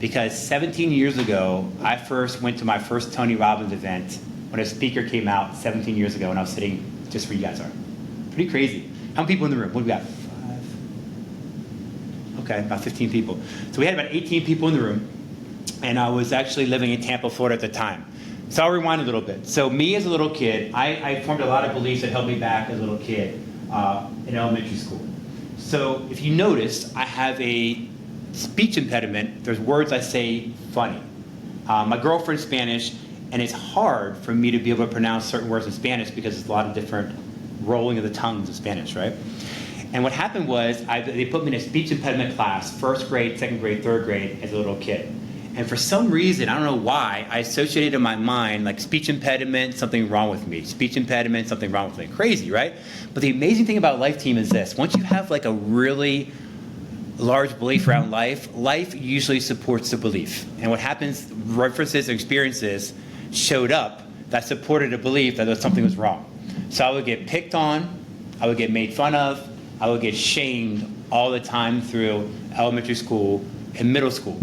because 17 years ago, I first went to my first Tony Robbins event when a speaker came out 17 years ago, and I was sitting just where you guys are. Pretty crazy. How many people in the room? What do we got? 5? Okay, about 15 people. So we had about 18 people in the room, and I was actually living in Tampa, Florida at the time. So I'll rewind a little bit. So me as a little kid, I formed a lot of beliefs that held me back as a little kid in elementary school. So if you notice, I have a speech impediment. There's words I say funny. My girlfriend's Spanish, and it's hard for me to be able to pronounce certain words in Spanish because there's a lot of different rolling of the tongues in Spanish, right? And what happened was they put me in a speech impediment class, first grade, second grade, third grade, as a little kid. And for some reason, I don't know why, I associated in my mind like speech impediment, something wrong with me. Speech impediment, something wrong with me. Crazy, right? But the amazing thing about Life Team is this. Once you have like a really large belief around life, life usually supports the belief. And what happens, references and experiences showed up that supported a belief that something was wrong. So I would get picked on, I would get made fun of, I would get shamed all the time through elementary school and middle school.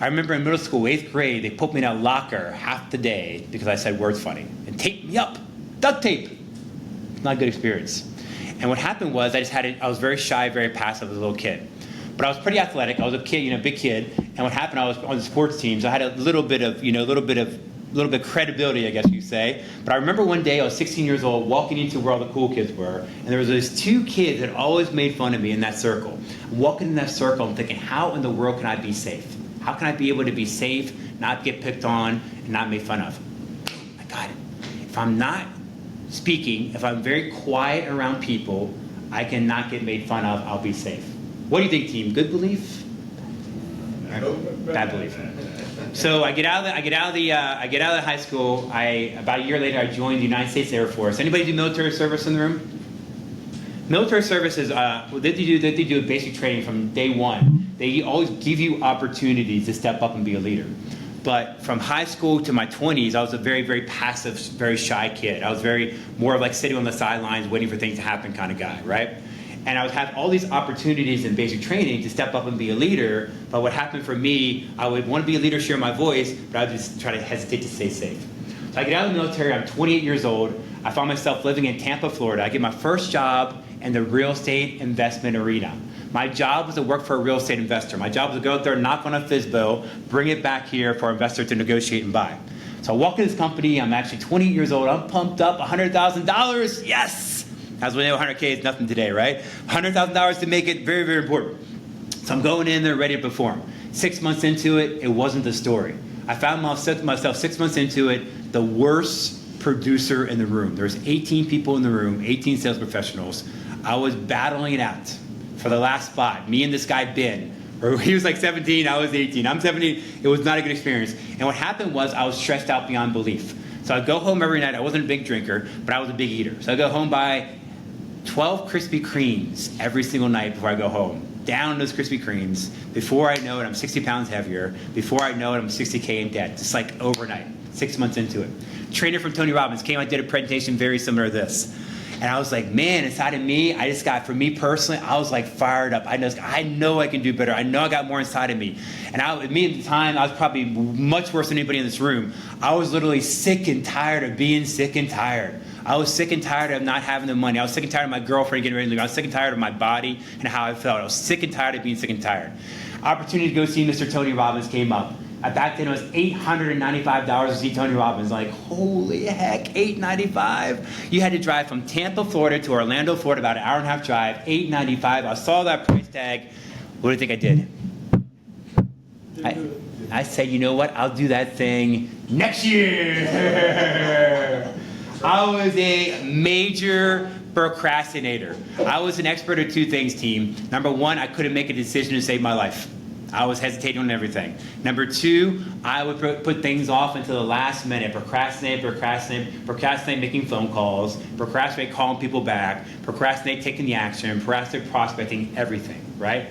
I remember in middle school, 8th grade, they put me in a locker half the day because I said words funny and taped me up, duct tape. Not a good experience. And what happened was I was very shy, very passive as a little kid. But I was pretty athletic. I was a kid, big kid. And what happened, I was on the sports teams. I had a little bit of credibility, I guess you say. But I remember one day I was 16 years old walking into where all the cool kids were. And there was these 2 kids that always made fun of me in that circle. I'm walking in that circle and thinking, how in the world can I be safe? How can I be able to be safe, not get picked on, and not made fun of? I got it. If I'm not speaking, if I'm very quiet around people, I cannot get made fun of, I'll be safe. What do you think, team? Good belief? Bad belief. So I get out of the high school. About a year later, I joined the United States Air Force. Anybody do military service in the room? Military service is they do basic training from day one. They always give you opportunities to step up and be a leader. But from high school to my 20s, I was a very, very passive, very shy kid. I was more of like sitting on the sidelines, waiting for things to happen kind of guy, right? And I would have all these opportunities in basic training to step up and be a leader. But what happened for me, I would want to be a leader, share my voice, but I would just try to hesitate to stay safe. So I get out of the military, I'm 28 years old. I find myself living in Tampa, Florida. I get my first job in the real estate investment arena. My job was to work for a real estate investor. My job was to go out there, knock on a FSBO, bring it back here for our investor to negotiate and buy. So I walk into this company, I'm actually 28 years old, I'm pumped up, $100,000, yes! As we know, 100K is nothing today, right? $100,000 to make it very, very important. So I'm going in there ready to perform. 6 months into it, it wasn't the story. I found myself 6 months into it, the worst producer in the room. There's 18 people in the room, 18 sales professionals. I was battling it out for the last spot. Me and this guy, Ben. He was like 17, I was 18. I'm 17, it was not a good experience. And what happened was I was stressed out beyond belief. So I'd go home every night. I wasn't a big drinker, but I was a big eater. So I'd go home by 12 Krispy Kremes every single night before I go home. Down those Krispy Kremes. Before I know it, I'm 60 pounds heavier. Before I know it, I'm 60K in debt. Just like overnight, 6 months into it. Trainer from Tony Robbins came, I did a presentation very similar to this. And I was like, man, inside of me, for me personally, I was like fired up. I know I can do better. I know I got more inside of me. And me at the time, I was probably much worse than anybody in this room. I was literally sick and tired of being sick and tired. I was sick and tired of not having the money. I was sick and tired of my girlfriend getting ready to leave. I was sick and tired of my body and how I felt. I was sick and tired of being sick and tired. Opportunity to go see Mr. Tony Robbins came up. Back then it was $895 to see Tony Robbins. Like, holy heck, $895? You had to drive from Tampa, Florida to Orlando, Florida, about an hour and a half drive, $895. I saw that price tag. What do you think I did? I said, you know what? I'll do that thing next year. I was a major procrastinator. I was an expert at 2 things, team. Number 1, I couldn't make a decision to save my life. I was hesitating on everything. Number 2, I would put things off until the last minute. Procrastinate making phone calls, procrastinate calling people back, procrastinate taking the action, procrastinate prospecting, everything, right?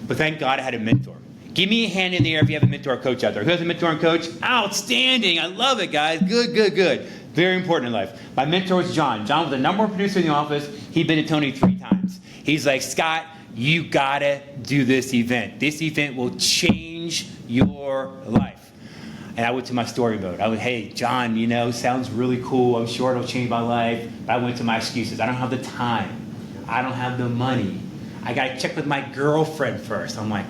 But thank God I had a mentor. Give me a hand in the air if you have a mentor or coach out there. Who has a mentor and coach? Outstanding. I love it, guys. Good. Very important in life. My mentor was John. John was the #1 producer in the office. He'd been to Tony 3 times. He's like, Scott, you gotta do this event. This event will change your life. And I went to my story mode. I went, hey, John, sounds really cool. I'm sure it'll change my life. But I went to my excuses. I don't have the time. I don't have the money. I gotta check with my girlfriend first. I'm like,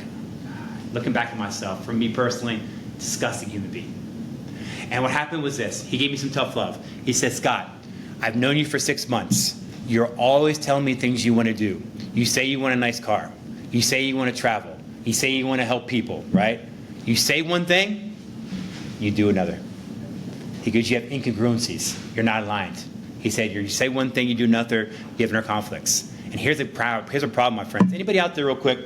looking back at myself, for me personally, disgusting human being. And what happened was this. He gave me some tough love. He said, Scott, I've known you for 6 months. You're always telling me things you want to do. You say you want a nice car. You say you want to travel. You say you want to help people, right? You say one thing, you do another. He goes, you have incongruencies. You're not aligned. He said, you say one thing, you do another, you have inner conflicts. And here's a problem, my friends. Anybody out there real quick?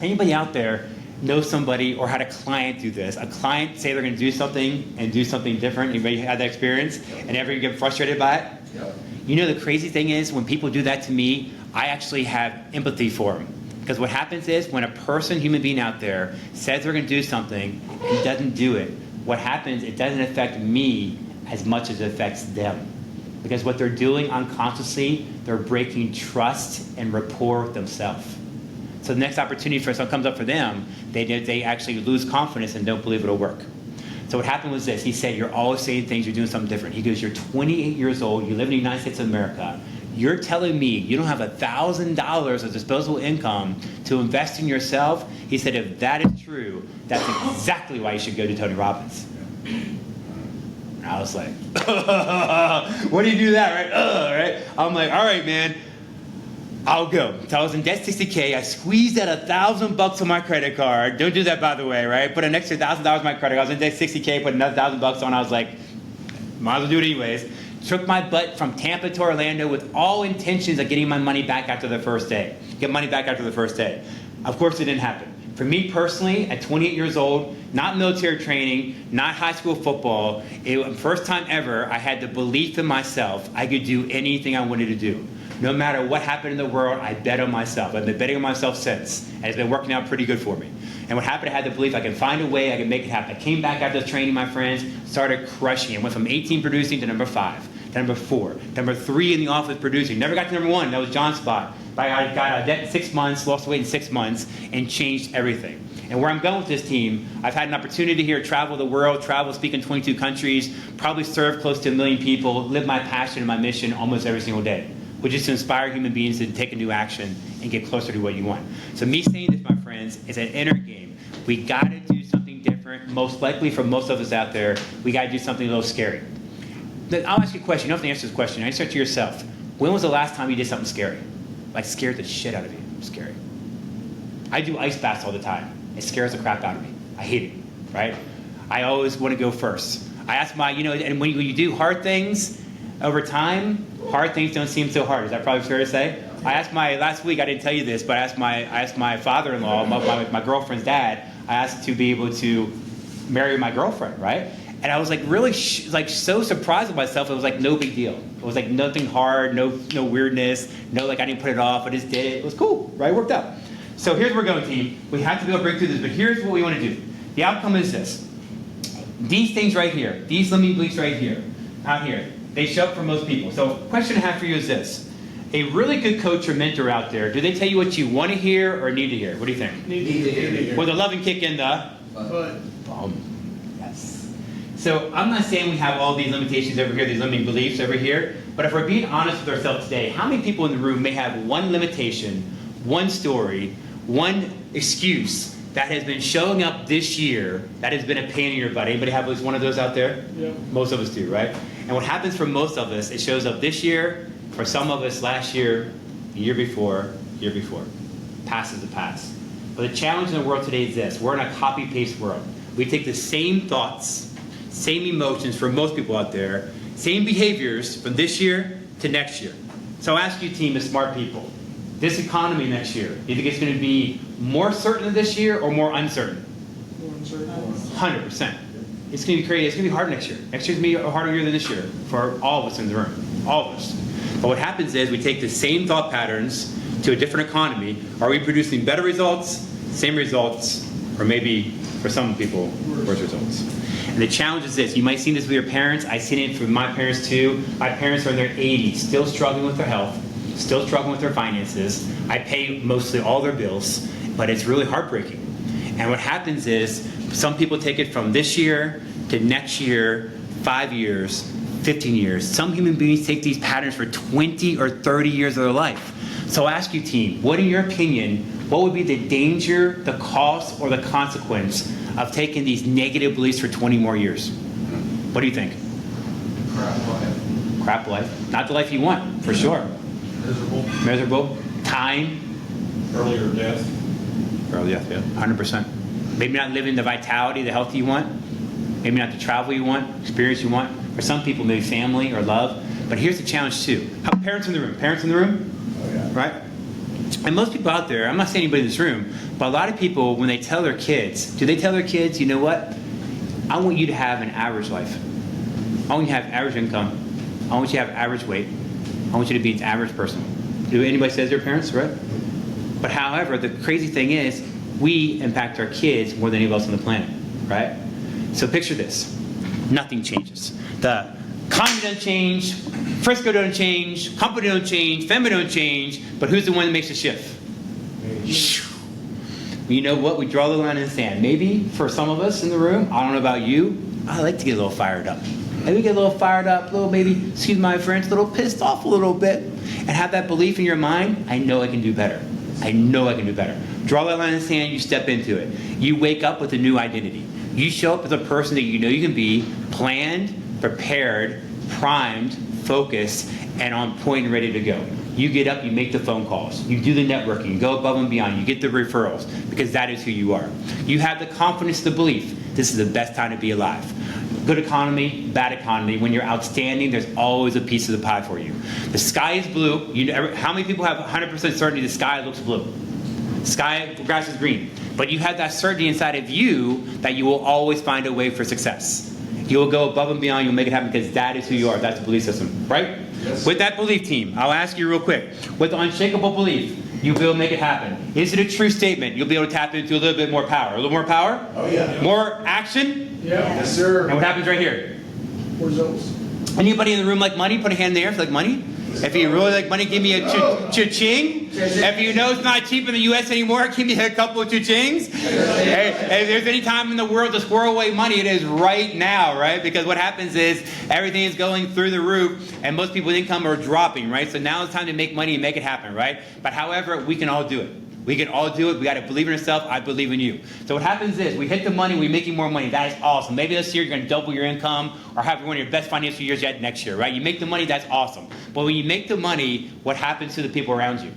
Anybody out there know somebody or had a client do this? A client say they're going to do something and do something different. Anybody had that experience? And ever get frustrated by it? Yep. You know, the crazy thing is when people do that to me, I actually have empathy for them. Because what happens is when a person, human being out there, says they're going to do something and doesn't do it, what happens, it doesn't affect me as much as it affects them. Because what they're doing unconsciously, they're breaking trust and rapport with themselves. So the next opportunity for someone comes up for them, they actually lose confidence and don't believe it'll work. So what happened was this. He said, you're always saying things, you're doing something different. He goes, you're 28 years old, you live in the United States of America. You're telling me you don't have $1,000 of disposable income to invest in yourself? He said, if that is true, that's exactly why you should go to Tony Robbins. And I was like, what do you do that, right? Right? I'm like, all right, man, I'll go. So I was in debt 60K. I squeezed out $1,000 on my credit card. Don't do that, by the way, right? Put an extra $1,000 on my credit card. I was in debt 60K, put another $1,000 on. I was like, might as well do it anyways. Took my butt from Tampa to Orlando with all intentions of getting my money back after the first day. Get money back after the first day. Of course, it didn't happen. For me personally, at 28 years old, not military training, not high school football, first time ever, I had the belief in myself I could do anything I wanted to do. No matter what happened in the world, I bet on myself. I've been betting on myself since, and it's been working out pretty good for me. And what happened, I had the belief I can find a way, I can make it happen. I came back after the training, my friends, started crushing it. Went from 18 producing to number 5, to number 4, number 3 in the office producing. Never got to number 1, that was John's spot. But I got out of debt in 6 months, lost weight in 6 months, and changed everything. And where I'm going with this team, I've had an opportunity here to travel the world, speak in 22 countries, probably serve close to 1 million people, live my passion and my mission almost every single day, which is to inspire human beings to take a new action and get closer to what you want. So me saying this, my friends, is an inner game. We got to do something different. Most likely for most of us out there, we got to do something a little scary. I'll ask you a question. You don't have to answer this question. Answer it to yourself. When was the last time you did something scary? Like scared the shit out of you. Scary. I do ice baths all the time. It scares the crap out of me. I hate it, right? I always want to go first. I ask and when you do hard things over time, hard things don't seem so hard. Is that probably fair to say? Last week, I didn't tell you this, but I asked my father-in-law, my girlfriend's dad, I asked to be able to marry my girlfriend, right? And I was like really so surprised with myself. It was like no big deal. It was like nothing hard, no weirdness, no like I didn't put it off, I just did it. It was cool, right? It worked out. So here's where we're going, team. We have to be able to break through this, but here's what we want to do. The outcome is this. These things right here, these limiting beliefs right here, out here, they show up for most people. So question I have for you is this. A really good coach or mentor out there, do they tell you what you want to hear or need to hear? What do you think? Need to hear. With a loving kick in the... But Yes. So I'm not saying we have all these limitations over here, these limiting beliefs over here, but if we're being honest with ourselves today, how many people in the room may have one limitation, one story, one excuse that has been showing up this year that has been a pain in your butt? Anybody have one of those out there? Yeah. Most of us do, right? And what happens for most of us, it shows up this year, for some of us last year, the year before. Past is the past. But the challenge in the world today is this. We're in a copy-paste world. We take the same thoughts, same emotions for most people out there, same behaviors from this year to next year. So I ask you, team of smart people, this economy next year, do you think it's going to be more certain than this year or more uncertain? 100%. It's going to be crazy. It's going to be hard next year. Next year's going to be a harder year than this year for all of us in the room. All of us. But what happens is we take the same thought patterns to a different economy. Are we producing better results, same results, or maybe for some people, worse results? And the challenge is this. You might have seen this with your parents. I've seen it with my parents too. My parents are in their 80s, still struggling with their health, still struggling with their finances. I pay mostly all their bills, but it's really heartbreaking. And what happens is some people take it from this year to next year, 5 years, 15 years. Some human beings take these patterns for 20 or 30 years of their life. So I ask you, team, what in your opinion, what would be the danger, the cost, or the consequence of taking these negative beliefs for 20 more years? What do you think? Crap life. Crap life. Not the life you want, for sure. Miserable. Miserable. Time. Earlier death. Early death, yeah. 100%. Maybe not living the vitality, the health you want. Maybe not the travel you want, experience you want. For some people, maybe family or love. But here's the challenge too. How parents in the room? Parents in the room? Oh yeah. Right? And most people out there, I'm not saying anybody in this room, but a lot of people, when they tell their kids, do they tell their kids, you know what? I want you to have an average life. I want you to have average income. I want you to have average weight. I want you to be an average person. Do anybody say their parents, right? But however, the crazy thing is, we impact our kids more than anybody else on the planet, right? So picture this. Nothing changes. The economy doesn't change, Frisco doesn't change, company don't change, family don't change, but who's the one that makes the shift? You know what? We draw the line in the sand. Maybe for some of us in the room, I don't know about you, I like to get a little fired up. Maybe get a little fired up, a little maybe, excuse my French, a little pissed off a little bit, and have that belief in your mind, I know I can do better. I know I can do better. Draw that line in the sand, you step into it. You wake up with a new identity. You show up as a person that you know you can be, planned, prepared, primed, focused, and on point and ready to go. You get up, you make the phone calls, you do the networking, you go above and beyond, you get the referrals, because that is who you are. You have the confidence, the belief, this is the best time to be alive. Good economy, bad economy, when you're outstanding, there's always a piece of the pie for you. The sky is blue. How many people have 100% certainty the sky looks blue? Sky, grass is green. But you have that certainty inside of you that you will always find a way for success. You will go above and beyond, you'll make it happen, because that is who you are. That's the belief system, right? Yes. With that belief team, I'll ask you real quick. With the unshakable belief, you'll be able to make it happen. Is it a true statement? You'll be able to tap into a little bit more power. A little more power? Oh, yeah. More action? Yeah. Yes, sir. And what happens right here? Results. Anybody in the room like money? Put a hand in the air if you like money. If you really like money, give me a cha-ching. If you know it's not cheap in the U.S. anymore, give me a couple of cha-chings. Hey, if there's any time in the world to squirrel away money, it is right now, right? Because what happens is everything is going through the roof, and most people's income are dropping, right? So now it's time to make money and make it happen, right? But however, we can all do it. We can all do it. We got to believe in ourselves. I believe in you. So what happens is we hit the money, we're making more money. That is awesome. Maybe this year you're going to double your income or have one of your best financial years yet next year, right? You make the money, that's awesome. But when you make the money, what happens to the people around you?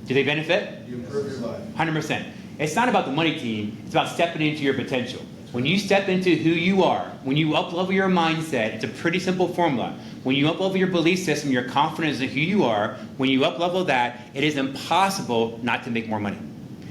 Do they benefit? You improve your life. 100%. It's not about the money team. It's about stepping into your potential. When you step into who you are, when you up-level your mindset, it's a pretty simple formula. When you up-level your belief system, your confidence in who you are, when you up-level that, it is impossible not to make more money.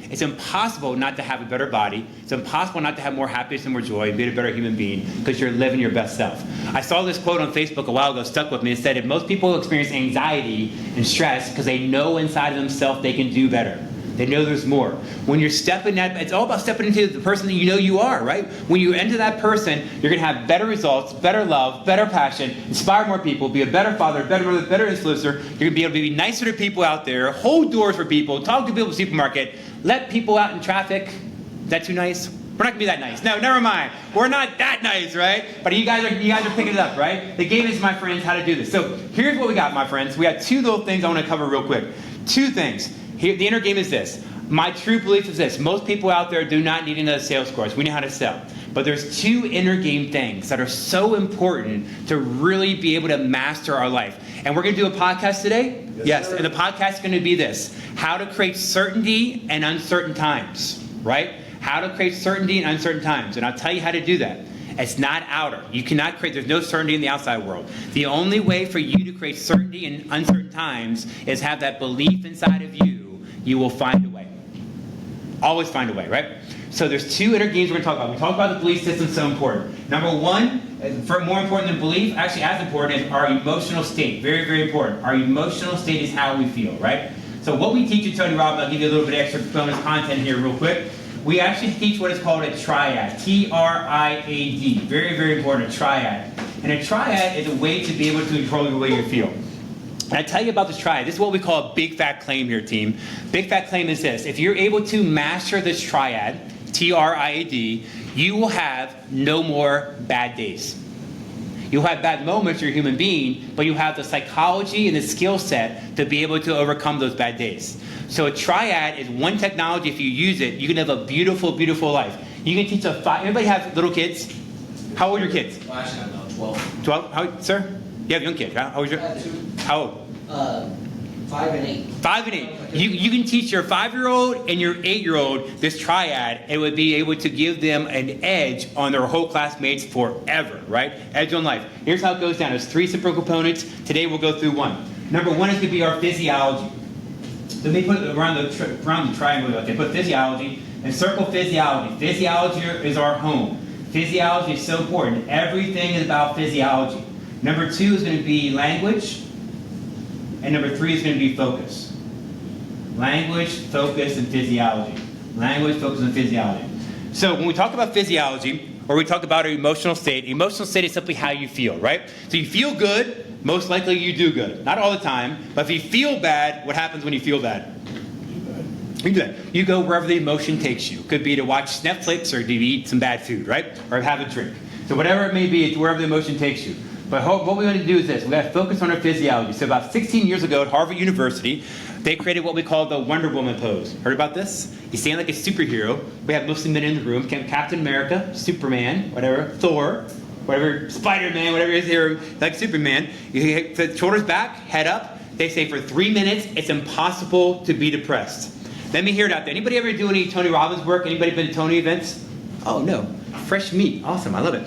It's impossible not to have a better body. It's impossible not to have more happiness and more joy and be a better human being because you're living your best self. I saw this quote on Facebook a while ago, stuck with me. It said, if most people experience anxiety and stress because they know inside of themselves they can do better. They know there's more. When you're stepping that, it's all about stepping into the person that you know you are, right? When you enter that person, you're going to have better results, better love, better passion, inspire more people, be a better father, better mother, better influencer. You're going to be able to be nicer to people out there, hold doors for people, talk to people in the supermarket, let people out in traffic. Is that too nice? We're not going to be that nice. No, never mind. We're not that nice, right? But you guys are picking it up, right? They gave us, my friends, how to do this. So here's what we got, my friends. We got two little things I want to cover real quick. Two things. Here, the inner game is this. My true belief is this. Most people out there do not need another sales course. We know how to sell. But there's two inner game things that are so important to really be able to master our life. And we're going to do a podcast today. Yes. And the podcast is going to be this. How to create certainty in uncertain times. Right? How to create certainty in uncertain times. And I'll tell you how to do that. It's not outer. You cannot create, there's no certainty in the outside world. The only way for you to create certainty in uncertain times is have that belief inside of you. You will find a way. Always find a way, right? So there's two inner games we're going to talk about. We talk about the belief system, so important. Number one, more important than belief, actually as important, is our emotional state. Very, very important. Our emotional state is how we feel, right? So what we teach at Tony Robbins, I'll give you a little bit of extra bonus content here real quick. We actually teach what is called a triad, T-R-I-A-D. Very, very important, a triad. And a triad is a way to be able to control the way you feel. And I tell you about this triad. This is what we call a big fat claim here, team. Big fat claim is this. If you're able to master this triad, T-R-I-A-D, you will have no more bad days. You'll have bad moments, you're a human being, but you have the psychology and the skill set to be able to overcome those bad days. So a triad is one technology. If you use it, you can have a beautiful, beautiful life. You can teach anybody have little kids? How old are your kids? Well, actually, I'm about 12. 12? How old, sir? You have young kids, huh? How old is your? I have two. How old? 5 and 8. 5 and 8. You can teach your 5-year-old and your 8-year-old this triad. It would be able to give them an edge on their whole classmates forever, right? Edge on life. Here's how it goes down. There's 3 simple components. Today we'll go through one. Number one is going to be our physiology. Let me put it around the triangle. Okay, put physiology and circle physiology. Physiology is our home. Physiology is so important. Everything is about physiology. Number 2 is going to be language. And number 3 is going to be focus. Language, focus, and physiology. Language, focus, and physiology. So when we talk about physiology, or we talk about our emotional state is simply how you feel, right? So you feel good, most likely you do good. Not all the time, but if you feel bad, what happens when you feel bad? You do that. You go wherever the emotion takes you. Could be to watch Netflix or to eat some bad food, right? Or have a drink. So whatever it may be, it's wherever the emotion takes you. But what we want to do is this. We got to focus on our physiology. So about 16 years ago at Harvard University, they created what we call the Wonder Woman pose. Heard about this? You stand like a superhero. We have mostly men in the room. Captain America, Superman, whatever, Thor, whatever, Spider-Man, whatever it is here, like Superman. You hit the shoulders back, head up. They say for 3 minutes, it's impossible to be depressed. Let me hear it out there. Anybody ever do any Tony Robbins work? Anybody been to Tony events? Oh, no. Fresh meat. Awesome. I love it.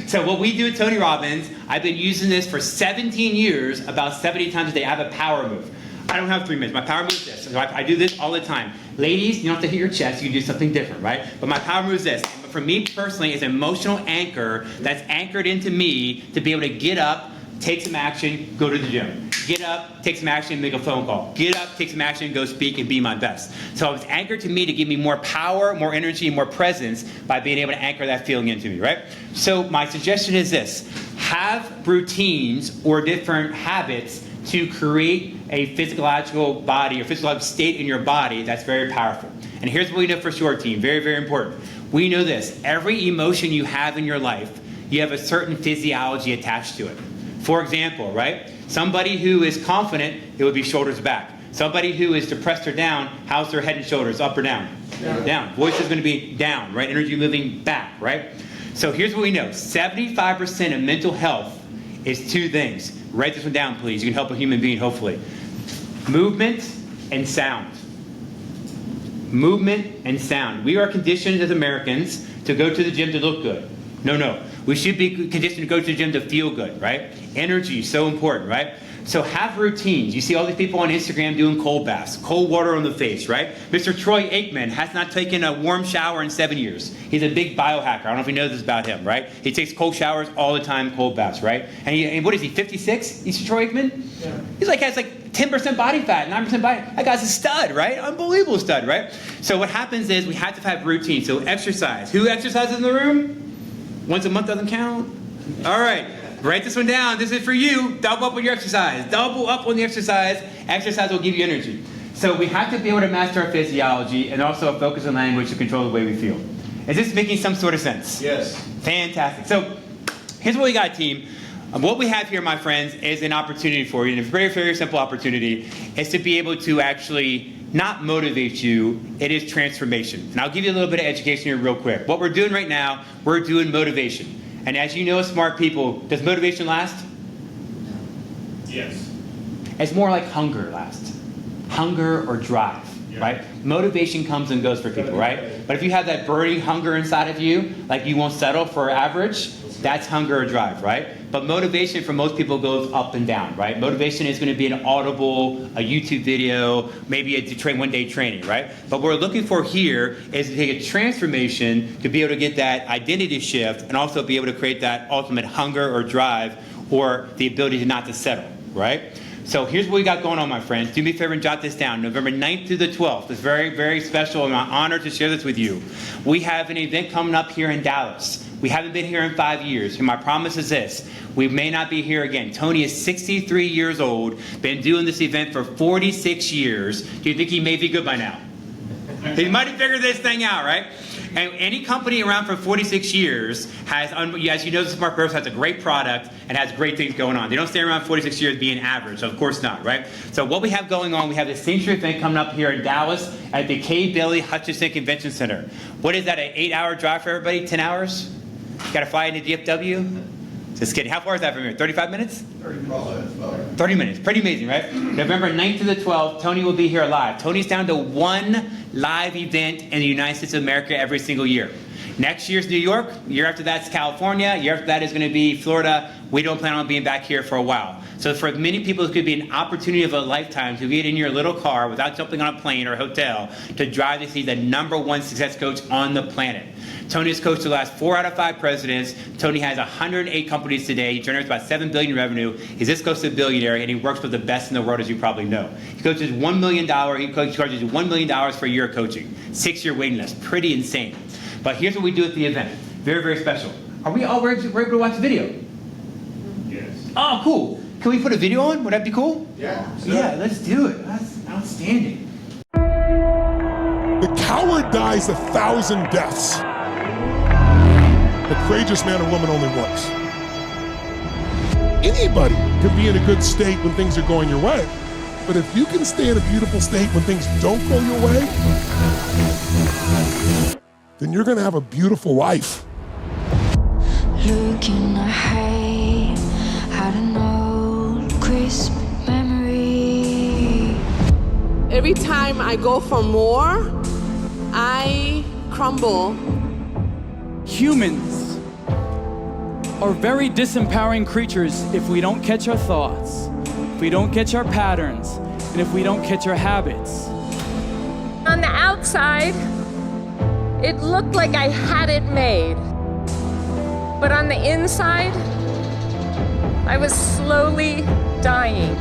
So what we do at Tony Robbins, I've been using this for 17 years, about 70 times a day. I have a power move. I don't have 3 minutes. My power move is this. So I do this all the time. Ladies, you don't have to hit your chest. You can do something different, right? But my power move is this. But for me personally, it's an emotional anchor that's anchored into me to be able to get up, take some action, go to the gym. Get up, take some action, make a phone call. Get up, take some action, go speak and be my best. So it's anchored to me to give me more power, more energy, more presence by being able to anchor that feeling into me, right? So my suggestion is this. Have routines or different habits to create a physiological body or physiological state in your body that's very powerful. And here's what we know for sure, team. Very, very important. We know this. Every emotion you have in your life, you have a certain physiology attached to it. For example, right? Somebody who is confident, it would be shoulders back. Somebody who is depressed or down, how's their head and shoulders? Up or down? Down. Voice is going to be down, right? Energy moving back, right? So here's what we know. 75% of mental health is 2 things. Write this one down, please. You can help a human being, hopefully. Movement and sound. Movement and sound. We are conditioned as Americans to go to the gym to look good. No. We should be conditioned to go to the gym to feel good, right? Energy is so important, right? So have routines. You see all these people on Instagram doing cold baths, cold water on the face, right? Mr. Troy Aikman has not taken a warm shower in 7 years. He's a big biohacker. I don't know if you know this about him, right? He takes cold showers all the time, cold baths, right? And what is he, 56? Mr. Troy Aikman? Yeah. He's like, has like 10% body fat, 9% body. That guy's a stud, right? Unbelievable stud, right? So what happens is we have to have routine. So exercise. Who exercises in the room? Once a month doesn't count? All right. Write this one down. This is for you. Double up on your exercise. Double up on the exercise. Exercise will give you energy. So we have to be able to master our physiology and also focus on language to control the way we feel. Is this making some sort of sense? Yes. Fantastic. So here's what we got, team. What we have here, my friends, is an opportunity for you, and a very, very simple opportunity, is to be able to actually not motivate you, it is transformation. And I'll give you a little bit of education here real quick. What we're doing right now, we're doing motivation. And as you know, smart people, does motivation last? Yes. It's more like hunger lasts. Hunger or drive, right? Motivation comes and goes for people, right? But if you have that burning hunger inside of you, like you won't settle for average, that's hunger or drive, right? But motivation for most people goes up and down, right? Motivation is going to be an audible, a YouTube video, maybe a one-day training, right? But what we're looking for here is to take a transformation to be able to get that identity shift and also be able to create that ultimate hunger or drive or the ability to not to settle, right? So here's what we got going on, my friends. Do me a favor and jot this down. November 9th through the 12th. It's very, very special, and I'm honored to share this with you. We have an event coming up here in Dallas. We haven't been here in 5 years, and my promise is this. We may not be here again. Tony is 63 years old, been doing this event for 46 years. Do you think he may be good by now? He might have figured this thing out, right? And any company around for 46 years has, as you know, the smart person has a great product and has great things going on. They don't stay around 46 years being average, so of course not, right? So what we have going on, we have the Century event coming up here in Dallas at the K. Bailey Hutchinson Convention Center. What is that, an 8-hour drive for everybody? 10 hours? Got to fly into DFW? Just kidding. How far is that from here? 35 minutes? 30 minutes. Pretty amazing, right? November 9th to the 12th, Tony will be here live. Tony's down to one live event in the United States of America every single year. Next year's New York. Year after that's California. Year after that is going to be Florida. We don't plan on being back here for a while. So for many people, it could be an opportunity of a lifetime to get in your little car without jumping on a plane or a hotel to drive to see the #1 success coach on the planet. Tony has coached the last 4 out of 5 presidents. Tony has 108 companies today. He generates about $7 billion in revenue. He's this close to a billionaire, and he works with the best in the world, as you probably know. He coaches $1 million. He charges $1 million for a year of coaching. 6-year waiting list. Pretty insane. But here's what we do at the event. Very, very special. Are we all able to watch the video? Yes. Oh, cool. Can we put a video on? Would that be cool? Yeah. Yeah, let's do it. That's outstanding. The coward dies 1,000 deaths. The courageous man or woman only once. Anybody can be in a good state when things are going your way. But if you can stay in a beautiful state when things don't go your way, then you're going to have a beautiful life. Looking ahead, had an old crisp memory. Every time I go for more, I crumble. Humans are very disempowering creatures if we don't catch our thoughts, if we don't catch our patterns, and if we don't catch our habits. On the outside, it looked like I had it made. But on the inside, I was slowly dying.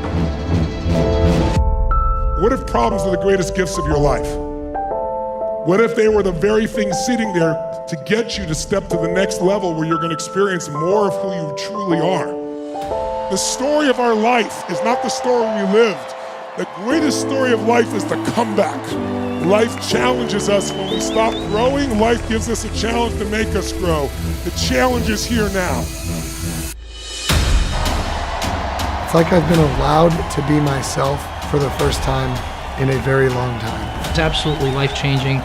What if problems are the greatest gifts of your life? What if they were the very things sitting there to get you to step to the next level where you're going to experience more of who you truly are? The story of our life is not the story we lived. The greatest story of life is the comeback. Life challenges us when we stop growing. Life gives us a challenge to make us grow. The challenge is here now. It's like I've been allowed to be myself for the first time in a very long time. It's absolutely life-changing.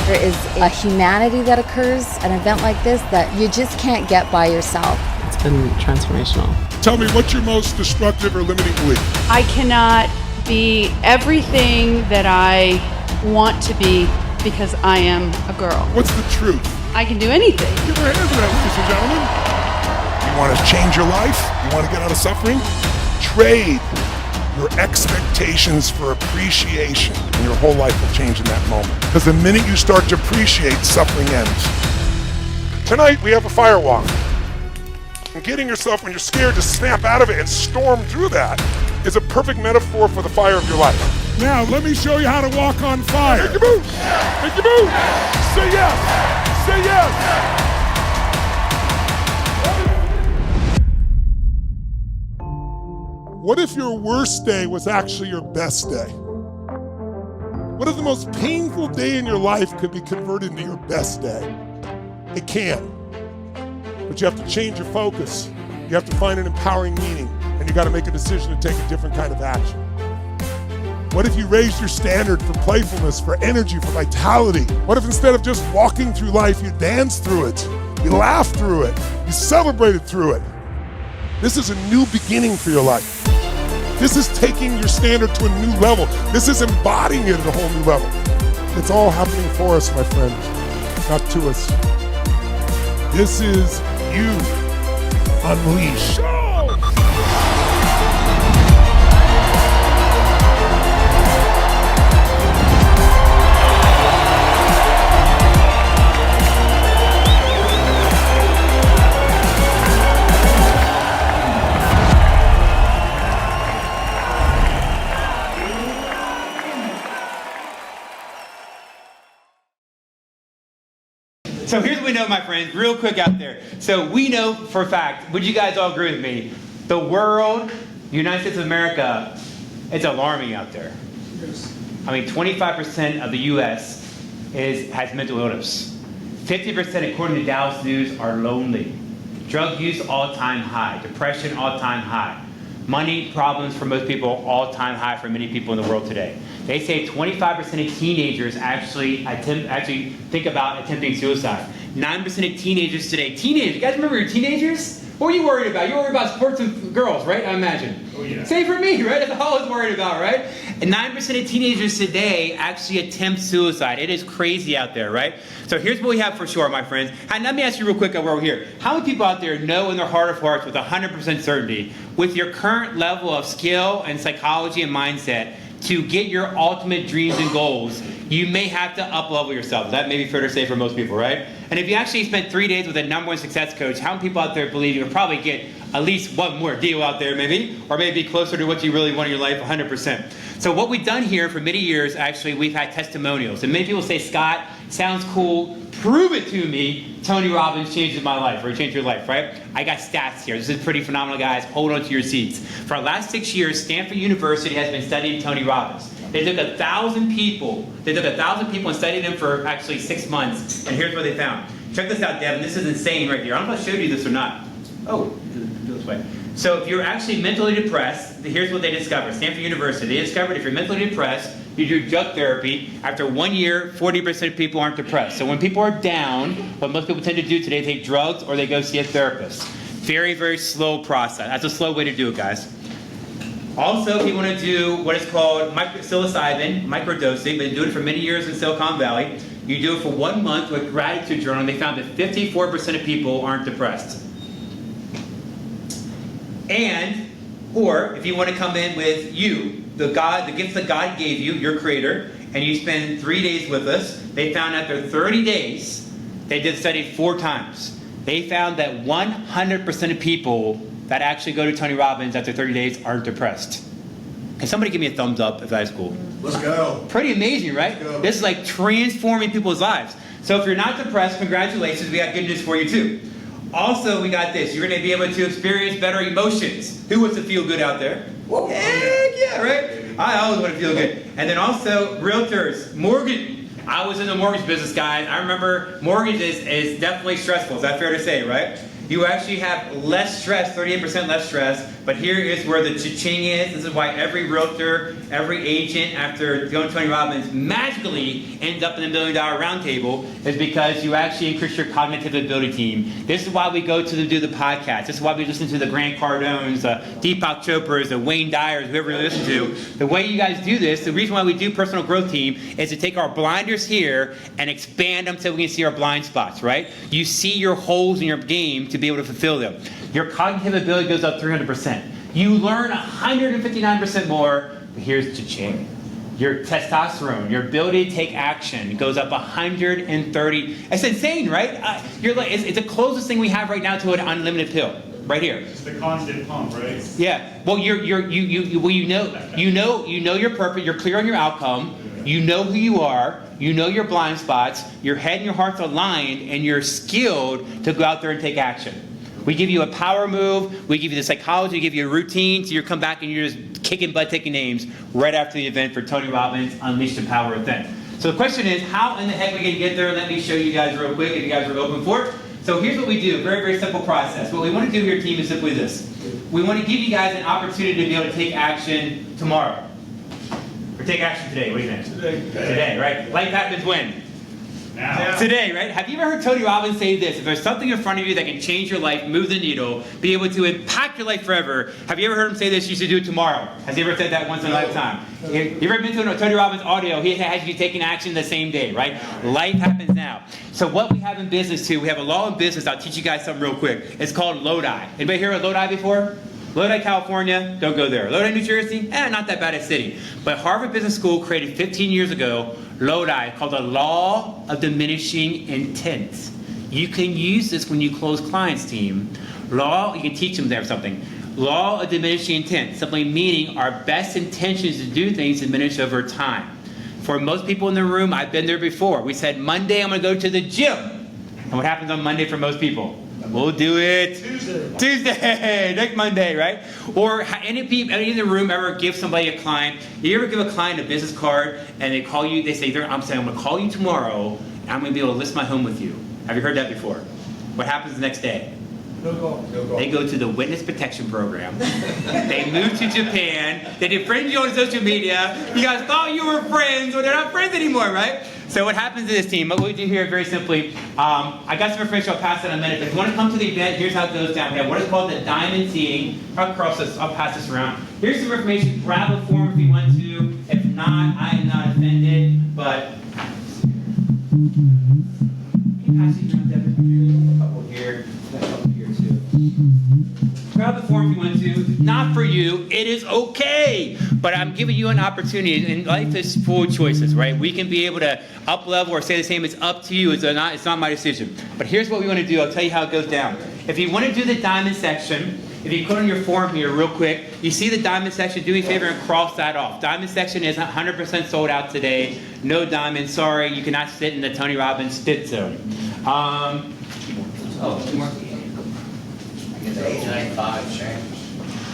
There is a humanity that occurs at an event like this that you just can't get by yourself. It's been transformational. Tell me, what's your most destructive or limiting belief? I cannot be everything that I want to be because I am a girl. What's the truth? I can do anything. Give her a hand for that, ladies and gentlemen. You want to change your life? You want to get out of suffering? Trade your expectations for appreciation, and your whole life will change in that moment. Because the minute you start to appreciate, suffering ends. Tonight, we have a fire walk. And getting yourself, when you're scared, to snap out of it and storm through that is a perfect metaphor for the fire of your life. Now, let me show you how to walk on fire. Make your move. Make your move. Say yes. Say yes. What if your worst day was actually your best day? What if the most painful day in your life could be converted into your best day? It can. But you have to change your focus. You have to find an empowering meaning, and you got to make a decision to take a different kind of action. What if you raised your standard for playfulness, for energy, for vitality? What if instead of just walking through life, you danced through it, you laughed through it, you celebrated through it? This is a new beginning for your life. This is taking your standard to a new level. This is embodying it at a whole new level. It's all happening for us, my friend, not to us. This is you unleashed. So here's what we know, my friends, real quick out there. So we know for a fact, would you guys all agree with me? The world, the United States of America, it's alarming out there. Yes. I mean, 25% of the U.S. has mental illness. 50%, according to Dallas News, are lonely. Drug use, all-time high. Depression, all-time high. Money problems for most people, all-time high for many people in the world today. They say 25% of teenagers actually think about attempting suicide. 9% of teenagers today. Teenagers, you guys remember your teenagers? What are you worried about? You're worried about sports and girls, right? I imagine. Oh, yeah. Same for me, right? That's all I was worried about, right? And 9% of teenagers today actually attempt suicide. It is crazy out there, right? So here's what we have for sure, my friends. And let me ask you real quick while we're here. How many people out there know in their heart of hearts with 100% certainty, with your current level of skill and psychology and mindset, to get your ultimate dreams and goals, you may have to up-level yourself? That may be fair to say for most people, right? And if you actually spent 3 days with a #1 success coach, how many people out there believe you could probably get at least one more deal out there maybe, or maybe closer to what you really want in your life, 100%. So what we've done here for many years, actually, we've had testimonials. And many people say, Scott, sounds cool, prove it to me, Tony Robbins changed my life, or changed your life, right? I got stats here. This is pretty phenomenal, guys. Hold on to your seats. For the last 6 years, Stanford University has been studying Tony Robbins. They took 1,000 people. They took 1,000 people and studied them for actually 6 months. And here's what they found. Check this out, Devin. This is insane right here. I don't know if I showed you this or not. Oh, do this way. So if you're actually mentally depressed, here's what they discovered. Stanford University, they discovered if you're mentally depressed, you do drug therapy. After 1 year, 40% of people aren't depressed. So when people are down, what most people tend to do today, they take drugs or they go see a therapist. Very, very slow process. That's a slow way to do it, guys. Also, if you want to do what is called psilocybin, microdosing, they've been doing it for many years in Silicon Valley. You do it for 1 month with gratitude journal, and they found that 54% of people aren't depressed. And, or if you want to come in with you, the gifts that God gave you, your creator, and you spend 3 days with us, they found after 30 days, they did the study 4 times. They found that 100% of people that actually go to Tony Robbins after 30 days aren't depressed. Can somebody give me a thumbs up if that's cool? Let's go. Pretty amazing, right? This is like transforming people's lives. So if you're not depressed, congratulations, we got good news for you too. Also, we got this. You're going to be able to experience better emotions. Who wants to feel good out there? Heck yeah, right? I always want to feel good. And then also, realtors, mortgage. I was in the mortgage business, guys. I remember mortgage is definitely stressful. Is that fair to say, right? You actually have less stress, 38% less stress, but here is where the cha-ching is. This is why every realtor, every agent, after going to Tony Robbins, magically ends up in the $1 Million Roundtable, is because you actually increase your cognitive ability team. This is why we go to do the podcast. This is why we listen to the Grant Cardones, Deepak Chopras, the Wayne Dyers, whoever you listen to. The way you guys do this, the reason why we do personal growth team is to take our blinders here and expand them so we can see our blind spots, right? You see your holes in your game to be able to fulfill them. Your cognitive ability goes up 300%. You learn 159% more, but here's cha-ching. Your testosterone, your ability to take action goes up 130. It's insane, right? You're like, it's the closest thing we have right now to an unlimited pill, right here. It's the constant pump, right? Yeah. Well, you know your purpose. You're clear on your outcome. You know who you are. You know your blind spots. Your head and your heart's aligned, and you're skilled to go out there and take action. We give you a power move. We give you the psychology. We give you a routine. So you come back and you're just kicking butt, taking names right after the event for Tony Robbins Unleash the Power event. So the question is, how in the heck we can get there? Let me show you guys real quick if you guys are open for it. So here's what we do. Very, very simple process. What we want to do here, team, is simply this. We want to give you guys an opportunity to be able to take action tomorrow. Or take action today. What do you think? Today, right? Life happens when? Now. Today, right? Have you ever heard Tony Robbins say this? If there's something in front of you that can change your life, move the needle, be able to impact your life forever, have you ever heard him say this? You should do it tomorrow. Has he ever said that once in a lifetime? You ever been to a Tony Robbins audio? He has you taking action the same day, right? Life happens now. So what we have in business too, we have a law in business. I'll teach you guys something real quick. It's called Lodi. Anybody hear of Lodi before? Lodi, California, don't go there. Lodi, New Jersey, not that bad a city. But Harvard Business School created 15 years ago Lodi, called the Law of Diminishing Intent. You can use this when you close clients, team. You can teach them there something. Law of Diminishing Intent, simply meaning our best intentions to do things diminish over time. For most people in the room, I've been there before. We said, Monday, I'm going to go to the gym. And what happens on Monday for most people? We'll do it Tuesday, next Monday, right? Or any in the room ever give somebody a client? You ever give a client a business card and they call you? They say, I'm going to call you tomorrow and I'm going to be able to list my home with you. Have you heard that before? What happens the next day? No golf. They go to the witness protection program. They move to Japan. They defriend you on social media. You guys thought you were friends, well, they're not friends anymore, right? So what happens to this team, what we do here very simply, I got some information, I'll pass it in a minute. If you want to come to the event, here's how it goes down. We have what is called the diamond seating. I'll pass this around. Here's some information, grab a form if you want to. If not, I am not offended, but can you pass these around, Devin? A couple here, a couple here too. Grab the form if you want to. Not for you. It is okay. But I'm giving you an opportunity, and life is full of choices, right? We can be able to up level or stay the same. It's up to you. It's not my decision. But here's what we want to do. I'll tell you how it goes down. If you want to do the diamond section, if you put on your form here real quick, you see the diamond section, do me a favor and cross that off. Diamond section is 100% sold out today. No diamond, sorry, you cannot sit in the Tony Robbins sit zone.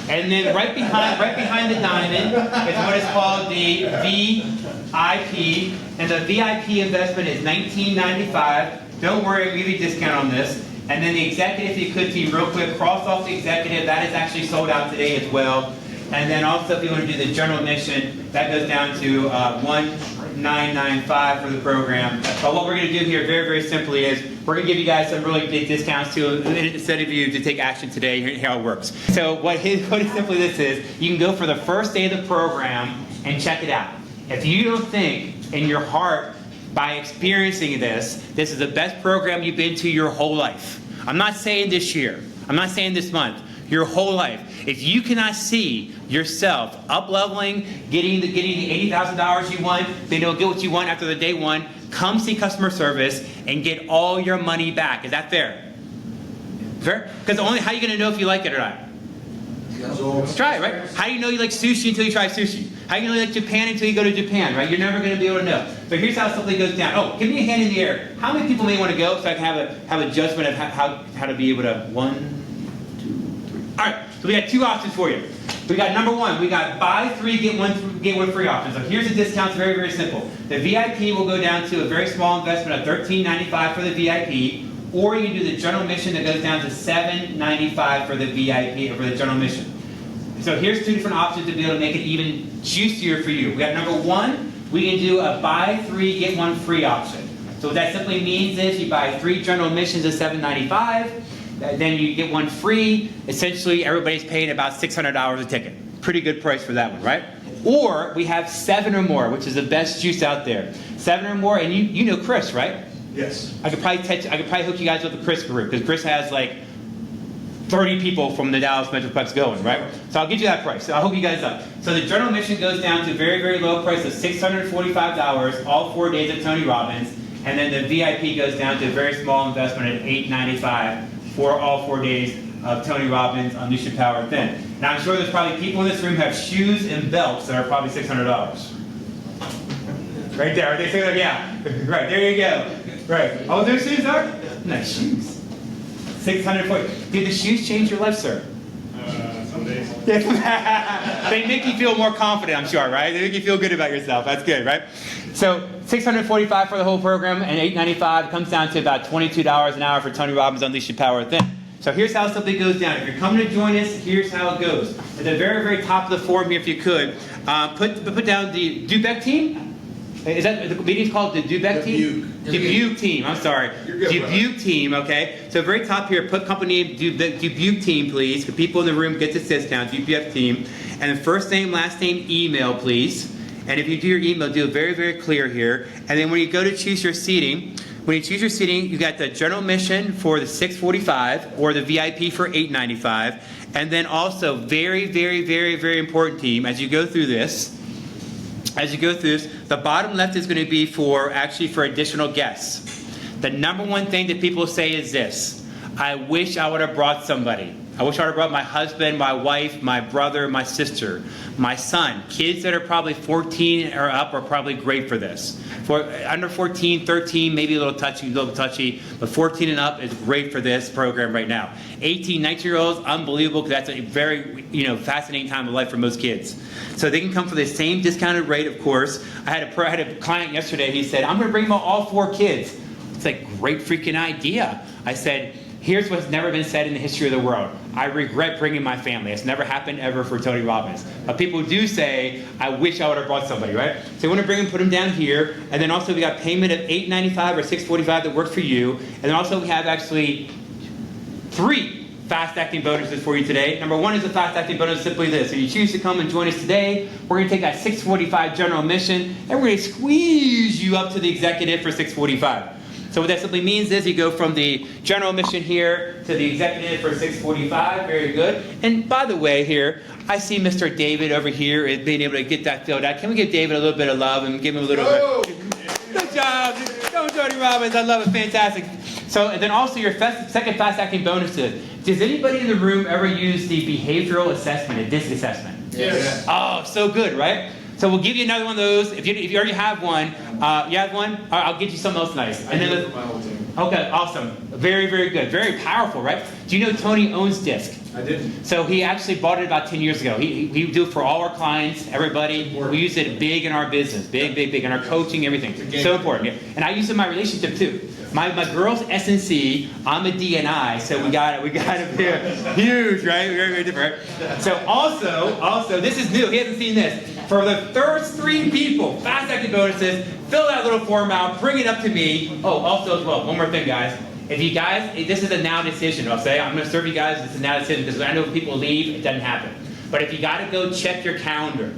And then right behind the diamond is what is called the VIP, and the VIP investment is $19.95. Don't worry, we have a discount on this. And then the executive, if you could, team, real quick, cross off the executive. That is actually sold out today as well. And then also, if you want to do the general admission, that goes down to $19.95 for the program. But what we're going to do here, very, very simply, is we're going to give you guys some really big discounts too, instead of you to take action today. Here's how it works. So what simply this is, you can go for the first day of the program and check it out. If you don't think in your heart, by experiencing this is the best program you've been to your whole life. I'm not saying this year. I'm not saying this month. Your whole life. If you cannot see yourself up-leveling, getting the $80,000 you want, being able to get what you want after the day one, come see customer service and get all your money back. Is that fair? Fair? Because how are you going to know if you like it or not? Try it, right? How do you know you like sushi until you try sushi? How do you know you like Japan until you go to Japan, right? You're never going to be able to know. So here's how something goes down. Oh, give me a hand in the air. How many people may want to go so I can have a judgment of how to be able to, 1, 2, 3. All right, so we got two options for you. We got number one, we got buy 3, get one free option. So here's the discounts, very, very simple. The VIP will go down to a very small investment of $13.95 for the VIP, or you can do the general admission that goes down to $7.95 for the VIP, or for the general admission. So here's two different options to be able to make it even juicier for you. We got number one, we can do a buy 3, get 1 free option. So what that simply means is you buy 3 general admissions at $7.95, then you get 1 free. Essentially, everybody's paying about $600 a ticket. Pretty good price for that one, right? Or we have 7 or more, which is the best juice out there. 7 or more, and you know Chris, right? Yes. I could probably hook you guys with the Chris group, because Chris has like 30 people from the Dallas Metroplex going, right? So I'll get you that price. So I'll hook you guys up. So the general admission goes down to a very, very low price of $645, all 4 days at Tony Robbins. And then the VIP goes down to a very small investment at $895 for all 4 days of Tony Robbins Unleash Your Power Within. Now I'm sure there's probably people in this room who have shoes and belts that are probably $600. Right there, are they saying, yeah, right, there you go. Right, all those shoes are? Nice shoes. $640. Did the shoes change your life, sir? Some days. They make you feel more confident, I'm sure, right? They make you feel good about yourself. That's good, right? So $645 for the whole program, and $895 comes down to about $22 an hour for Tony Robbins Unleash Your Power Within. So here's how something goes down. If you're coming to join us, here's how it goes. At the very, very top of the form here, if you could, put down the Dubec team. Is that the meeting's called the Dubec team? Dubuque team. I'm sorry. Dubuque team. Okay. So very top here, put company name Dubuque team, please. The people in the room get this discount. Dubuque team, and the first name, last name, email, please. And if you do your email, do it very, very clear here. And then when you go to choose your seating, you got the general admission for the $645 or the VIP for $895, and then also very, very, very, very important, team. As you go through this, the bottom left is going to be for additional guests. The number one thing that people say is this: I wish I would have brought somebody. I wish I would have brought my husband, my wife, my brother, my sister, my son. Kids that are probably 14 or up are probably great for this. For under 14, 13, maybe a little touchy, but 14 and up is great for this program right now. 18, 19-year-olds, unbelievable, because that's a very fascinating time of life for most kids. So they can come for the same discounted rate, of course. I had a client yesterday. He said, I'm going to bring all 4 kids. It's like, great freaking idea. I said, Here's what's never been said in the history of the world. I regret bringing my family. It's never happened ever for Tony Robbins. But people do say, I wish I would have brought somebody, right? So you want to bring them, put them down here. And then also we got payment of $8.95 or $6.45 that works for you. And then also we have actually 3 fast-acting bonuses for you today. Number 1 is a fast-acting bonus, simply this. So you choose to come and join us today. We're going to take that $6.45 general admission, and we're going to squeeze you up to the executive for $6.45. So what that simply means is you go from the general admission here to the executive for $6.45. Very good. And by the way, here, I see Mr. David over here is being able to get that filled out. Can we give David a little bit of love and give him a little bit? Good job. Go, Tony Robbins. I love it. Fantastic. So, and then also your second fast-acting bonus is, does anybody in the room ever use the behavioral assessment, a DISC assessment? Yes. Oh, so good, right? So we'll give you another one of those. If you already have one, you have one? All right, I'll get you something else nice. And then my whole team. okay, awesome. Very, very good. Very powerful, right? Do you know Tony owns DISC? I didn't. So he actually bought it about 10 years ago. We do it for all our clients, everybody. We use it big in our business, big, in our coaching, everything. So important. Yeah. And I use it in my relationship too. My girl's S&C, I'm a D&I, so we got it huge, right? Very, very different. Right? So also, this is new. He hasn't seen this. For the first 3 people, fast-acting bonuses, fill that little form out, bring it up to me. Oh, also as well, one more thing, guys. If you guys, this is a now decision. I'll say, I'm going to serve you guys. It's a now decision because I know when people leave, it doesn't happen. But if you got to go, check your calendar.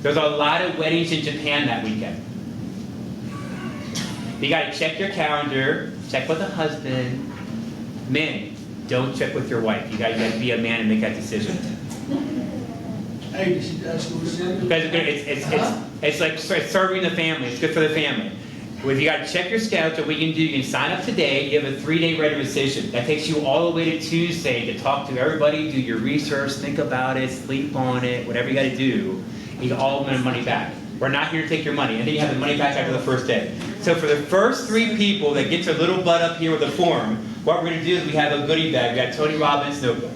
There's a lot of weddings in Japan that weekend. You got to check your calendar, check with the husband. Men, don't check with your wife. You got to be a man and make that decision. Hey, did she ask you what Because it's like serving the family. It's good for the family. Well, if you got to check your schedule, what you can do, you can sign up today. You have a 3-day right of decision. That takes you all the way to Tuesday to talk to everybody, do your research, think about it, sleep on it, whatever you got to do. You get all the money back. We're not here to take your money. And then you have the money back after the first day. So for the first 3 people that get their little butt up here with a form, what we're going to do is we have a goodie bag. We got Tony Robbins notebooks.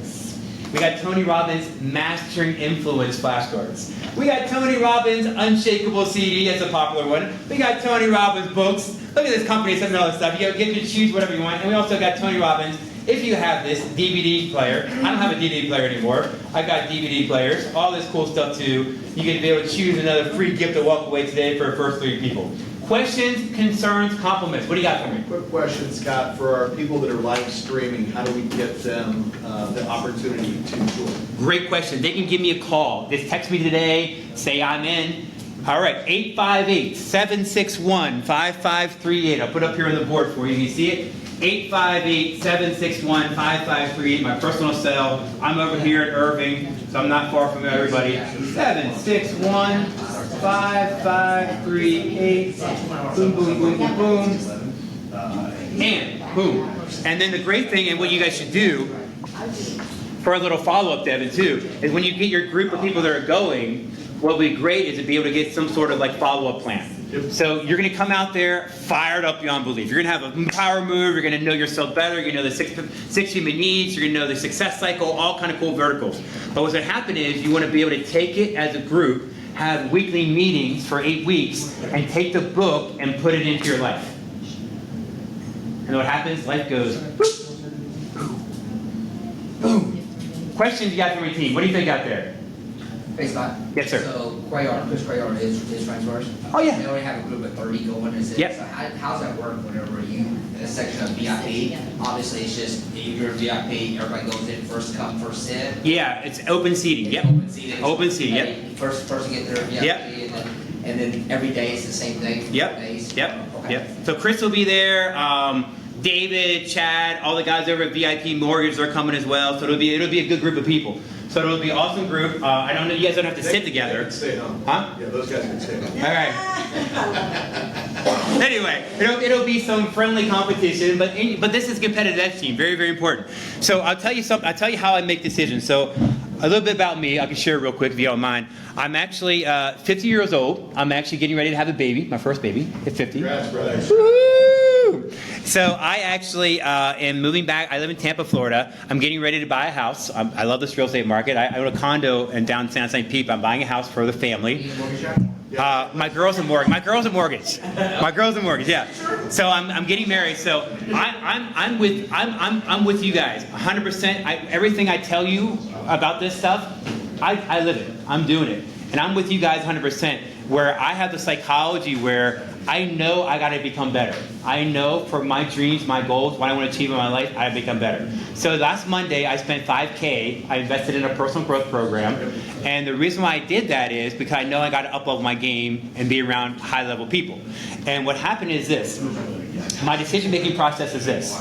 We got Tony Robbins Mastering Influence flashcards. We got Tony Robbins Unshakable CD. That's a popular one. We got Tony Robbins books. Look at this company, some all this stuff. You get to choose whatever you want. And we also got Tony Robbins. If you have this DVD player, I don't have a DVD player anymore. I got DVD players, all this cool stuff too. You can be able to choose another free gift to walk away today for the first 3 people. Questions, concerns, compliments. What do you got for me? Quick question, Scott. For our people that are live streaming, how do we get them the opportunity to join? Great question. They can give me a call. Just text me today, say I'm in. All right, 858-761-5538. I'll put up here on the board for you. You see it? 858-761-5538, my personal cell. I'm over here in Irving, so I'm not far from everybody. 761-5538. Boom, boom, boom, boom, boom. And boom. And then the great thing, and what you guys should do, for a little follow-up, Devin, too, is when you get your group of people that are going, what would be great is to be able to get some sort of like follow-up plan. So you're going to come out there fired up beyond belief. You're going to have a power move. You're going to know yourself better. You're going to know the 6 human needs. You're going to know the success cycle, all kind of cool verticals. But what's going to happen is you want to be able to take it as a group, have weekly meetings for 8 weeks, and take the book and put it into your life. And what happens? Life goes boom, boom. Questions you got from your team? What do you think out there? Hey, Scott. Yes, sir. So, Chris Crayon is transfers. Oh, yeah. They already have a group of 30 going. Is it? Yep. So how's that work whenever you, in a section of VIP, obviously it's just, if you're a VIP, everybody goes in first come, first serve. Yeah, it's open seating. Yep. Open seating. Open seating, yep. First person get their VIP. Yep. And then every day it's the same thing. Yep. Days. Yep. Okay. Yep. So Chris will be there. David, Chad, all the guys over at VIP Mortgage are coming as well. So it'll be a good group of people. So it'll be an awesome group. I don't know, you guys don't have to sit together. They can stay home. Huh? Yeah, those guys can stay home. All right. Anyway, it'll be some friendly competition, but this is competitive edge team. Very, very important. So I'll tell you something. I'll tell you how I make decisions. So a little bit about me. I can share real quick if you don't mind. I'm actually 50 years old. I'm actually getting ready to have a baby, my first baby at 50. Congrats, brother. Woo! So I actually am moving back. I live in Tampa, Florida. I'm getting ready to buy a house. I love this real estate market. I own a condo in downtown St. Pete. I'm buying a house for the family. My girl's a mortgage. My girl's a mortgage. Yeah. So I'm getting married. So I'm with you guys 100%. Everything I tell you about this stuff, I live it. I'm doing it, and I'm with you guys 100%. Where I have the psychology where I know I got to become better. I know for my dreams, my goals, what I want to achieve in my life, I got to become better. So last Monday, I spent $5K. I invested in a personal growth program. And the reason why I did that is because I know I got to up-level my game and be around high-level people. And what happened is this. My decision-making process is this.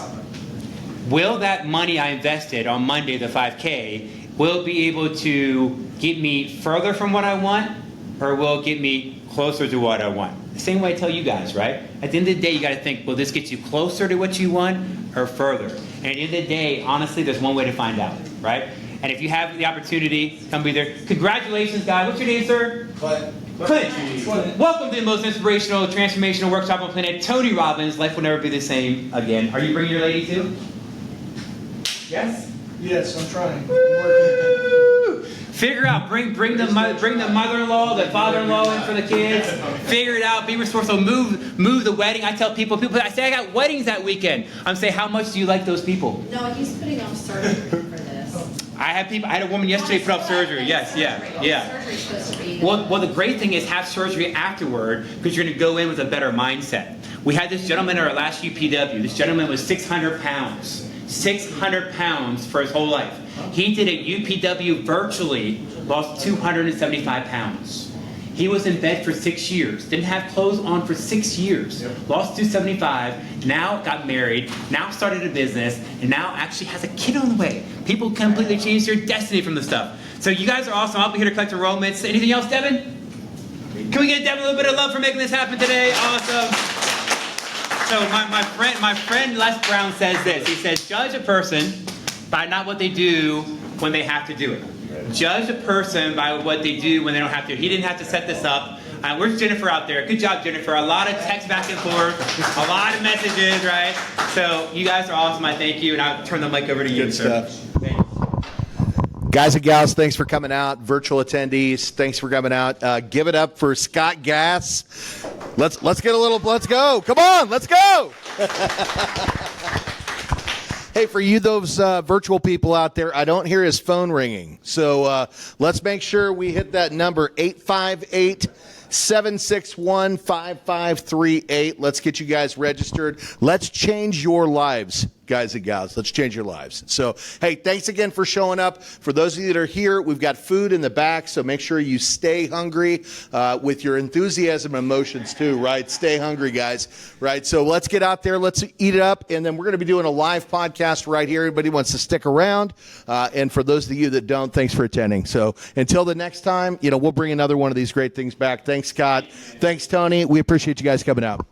Will that money I invested on Monday, the 5K, will it be able to get me further from what I want, or will it get me closer to what I want? The same way I tell you guys, right? At the end of the day, you got to think, will this get you closer to what you want or further? And at the end of the day, honestly, there's one way to find out, right? And if you have the opportunity, come be there. Congratulations, guys. What's your name, sir? Clint. Welcome to the most inspirational, transformational workshop on the planet, Tony Robbins. Life will never be the same again. Are you bringing your lady too? Yes? Yes, I'm trying. Figure out, bring the mother-in-law, the father-in-law in for the kids. Figure it out, be resourceful, move the wedding. I tell people, I say I got weddings that weekend. I'm saying, how much do you like those people? No, he's putting off surgery for this. I had a woman yesterday put off surgery. Yes, yeah. Well, the great thing is have surgery afterward because you're going to go in with a better mindset. We had this gentleman at our last UPW. This gentleman was 600 pounds. 600 pounds for his whole life. He did a UPW virtually, lost 275 pounds. He was in bed for 6 years, didn't have clothes on for 6 years, lost 275, now got married, now started a business, and now actually has a kid on the way. People completely changed their destiny from this stuff. So you guys are awesome. I'll be here to collect enrollments. Anything else, Devin? Can we get Devin a little bit of love for making this happen today? Awesome. So my friend Les Brown says this. He says, judge a person by not what they do when they have to do it. Judge a person by what they do when they don't have to. He didn't have to set this up. Where's Jennifer out there? Good job, Jennifer. A lot of text back and forth, a lot of messages, right? So you guys are awesome. I thank you, and I'll turn the mic over to you, Good sir. stuff. Guys and gals, thanks for coming out. Virtual attendees, thanks for coming out. Give it up for Scott Gass. Let's go. Come on, let's go. Hey, for you, those virtual people out there, I don't hear his phone ringing. So let's make sure we hit that number, 858-761-5538. Let's get you guys registered. Let's change your lives, guys and gals. Let's change your lives. So, hey, thanks again for showing up. For those of you that are here, we've got food in the back, so make sure you stay hungry with your enthusiasm and emotions too, right? Stay hungry, guys, right? So let's get out there. Let's eat it up, and then we're going to be doing a live podcast right here. Everybody wants to stick around, and for those of you that don't, thanks for attending. So until the next time, we'll bring another one of these great things back. Thanks, Scott. Thanks, Tony. We appreciate you guys coming out.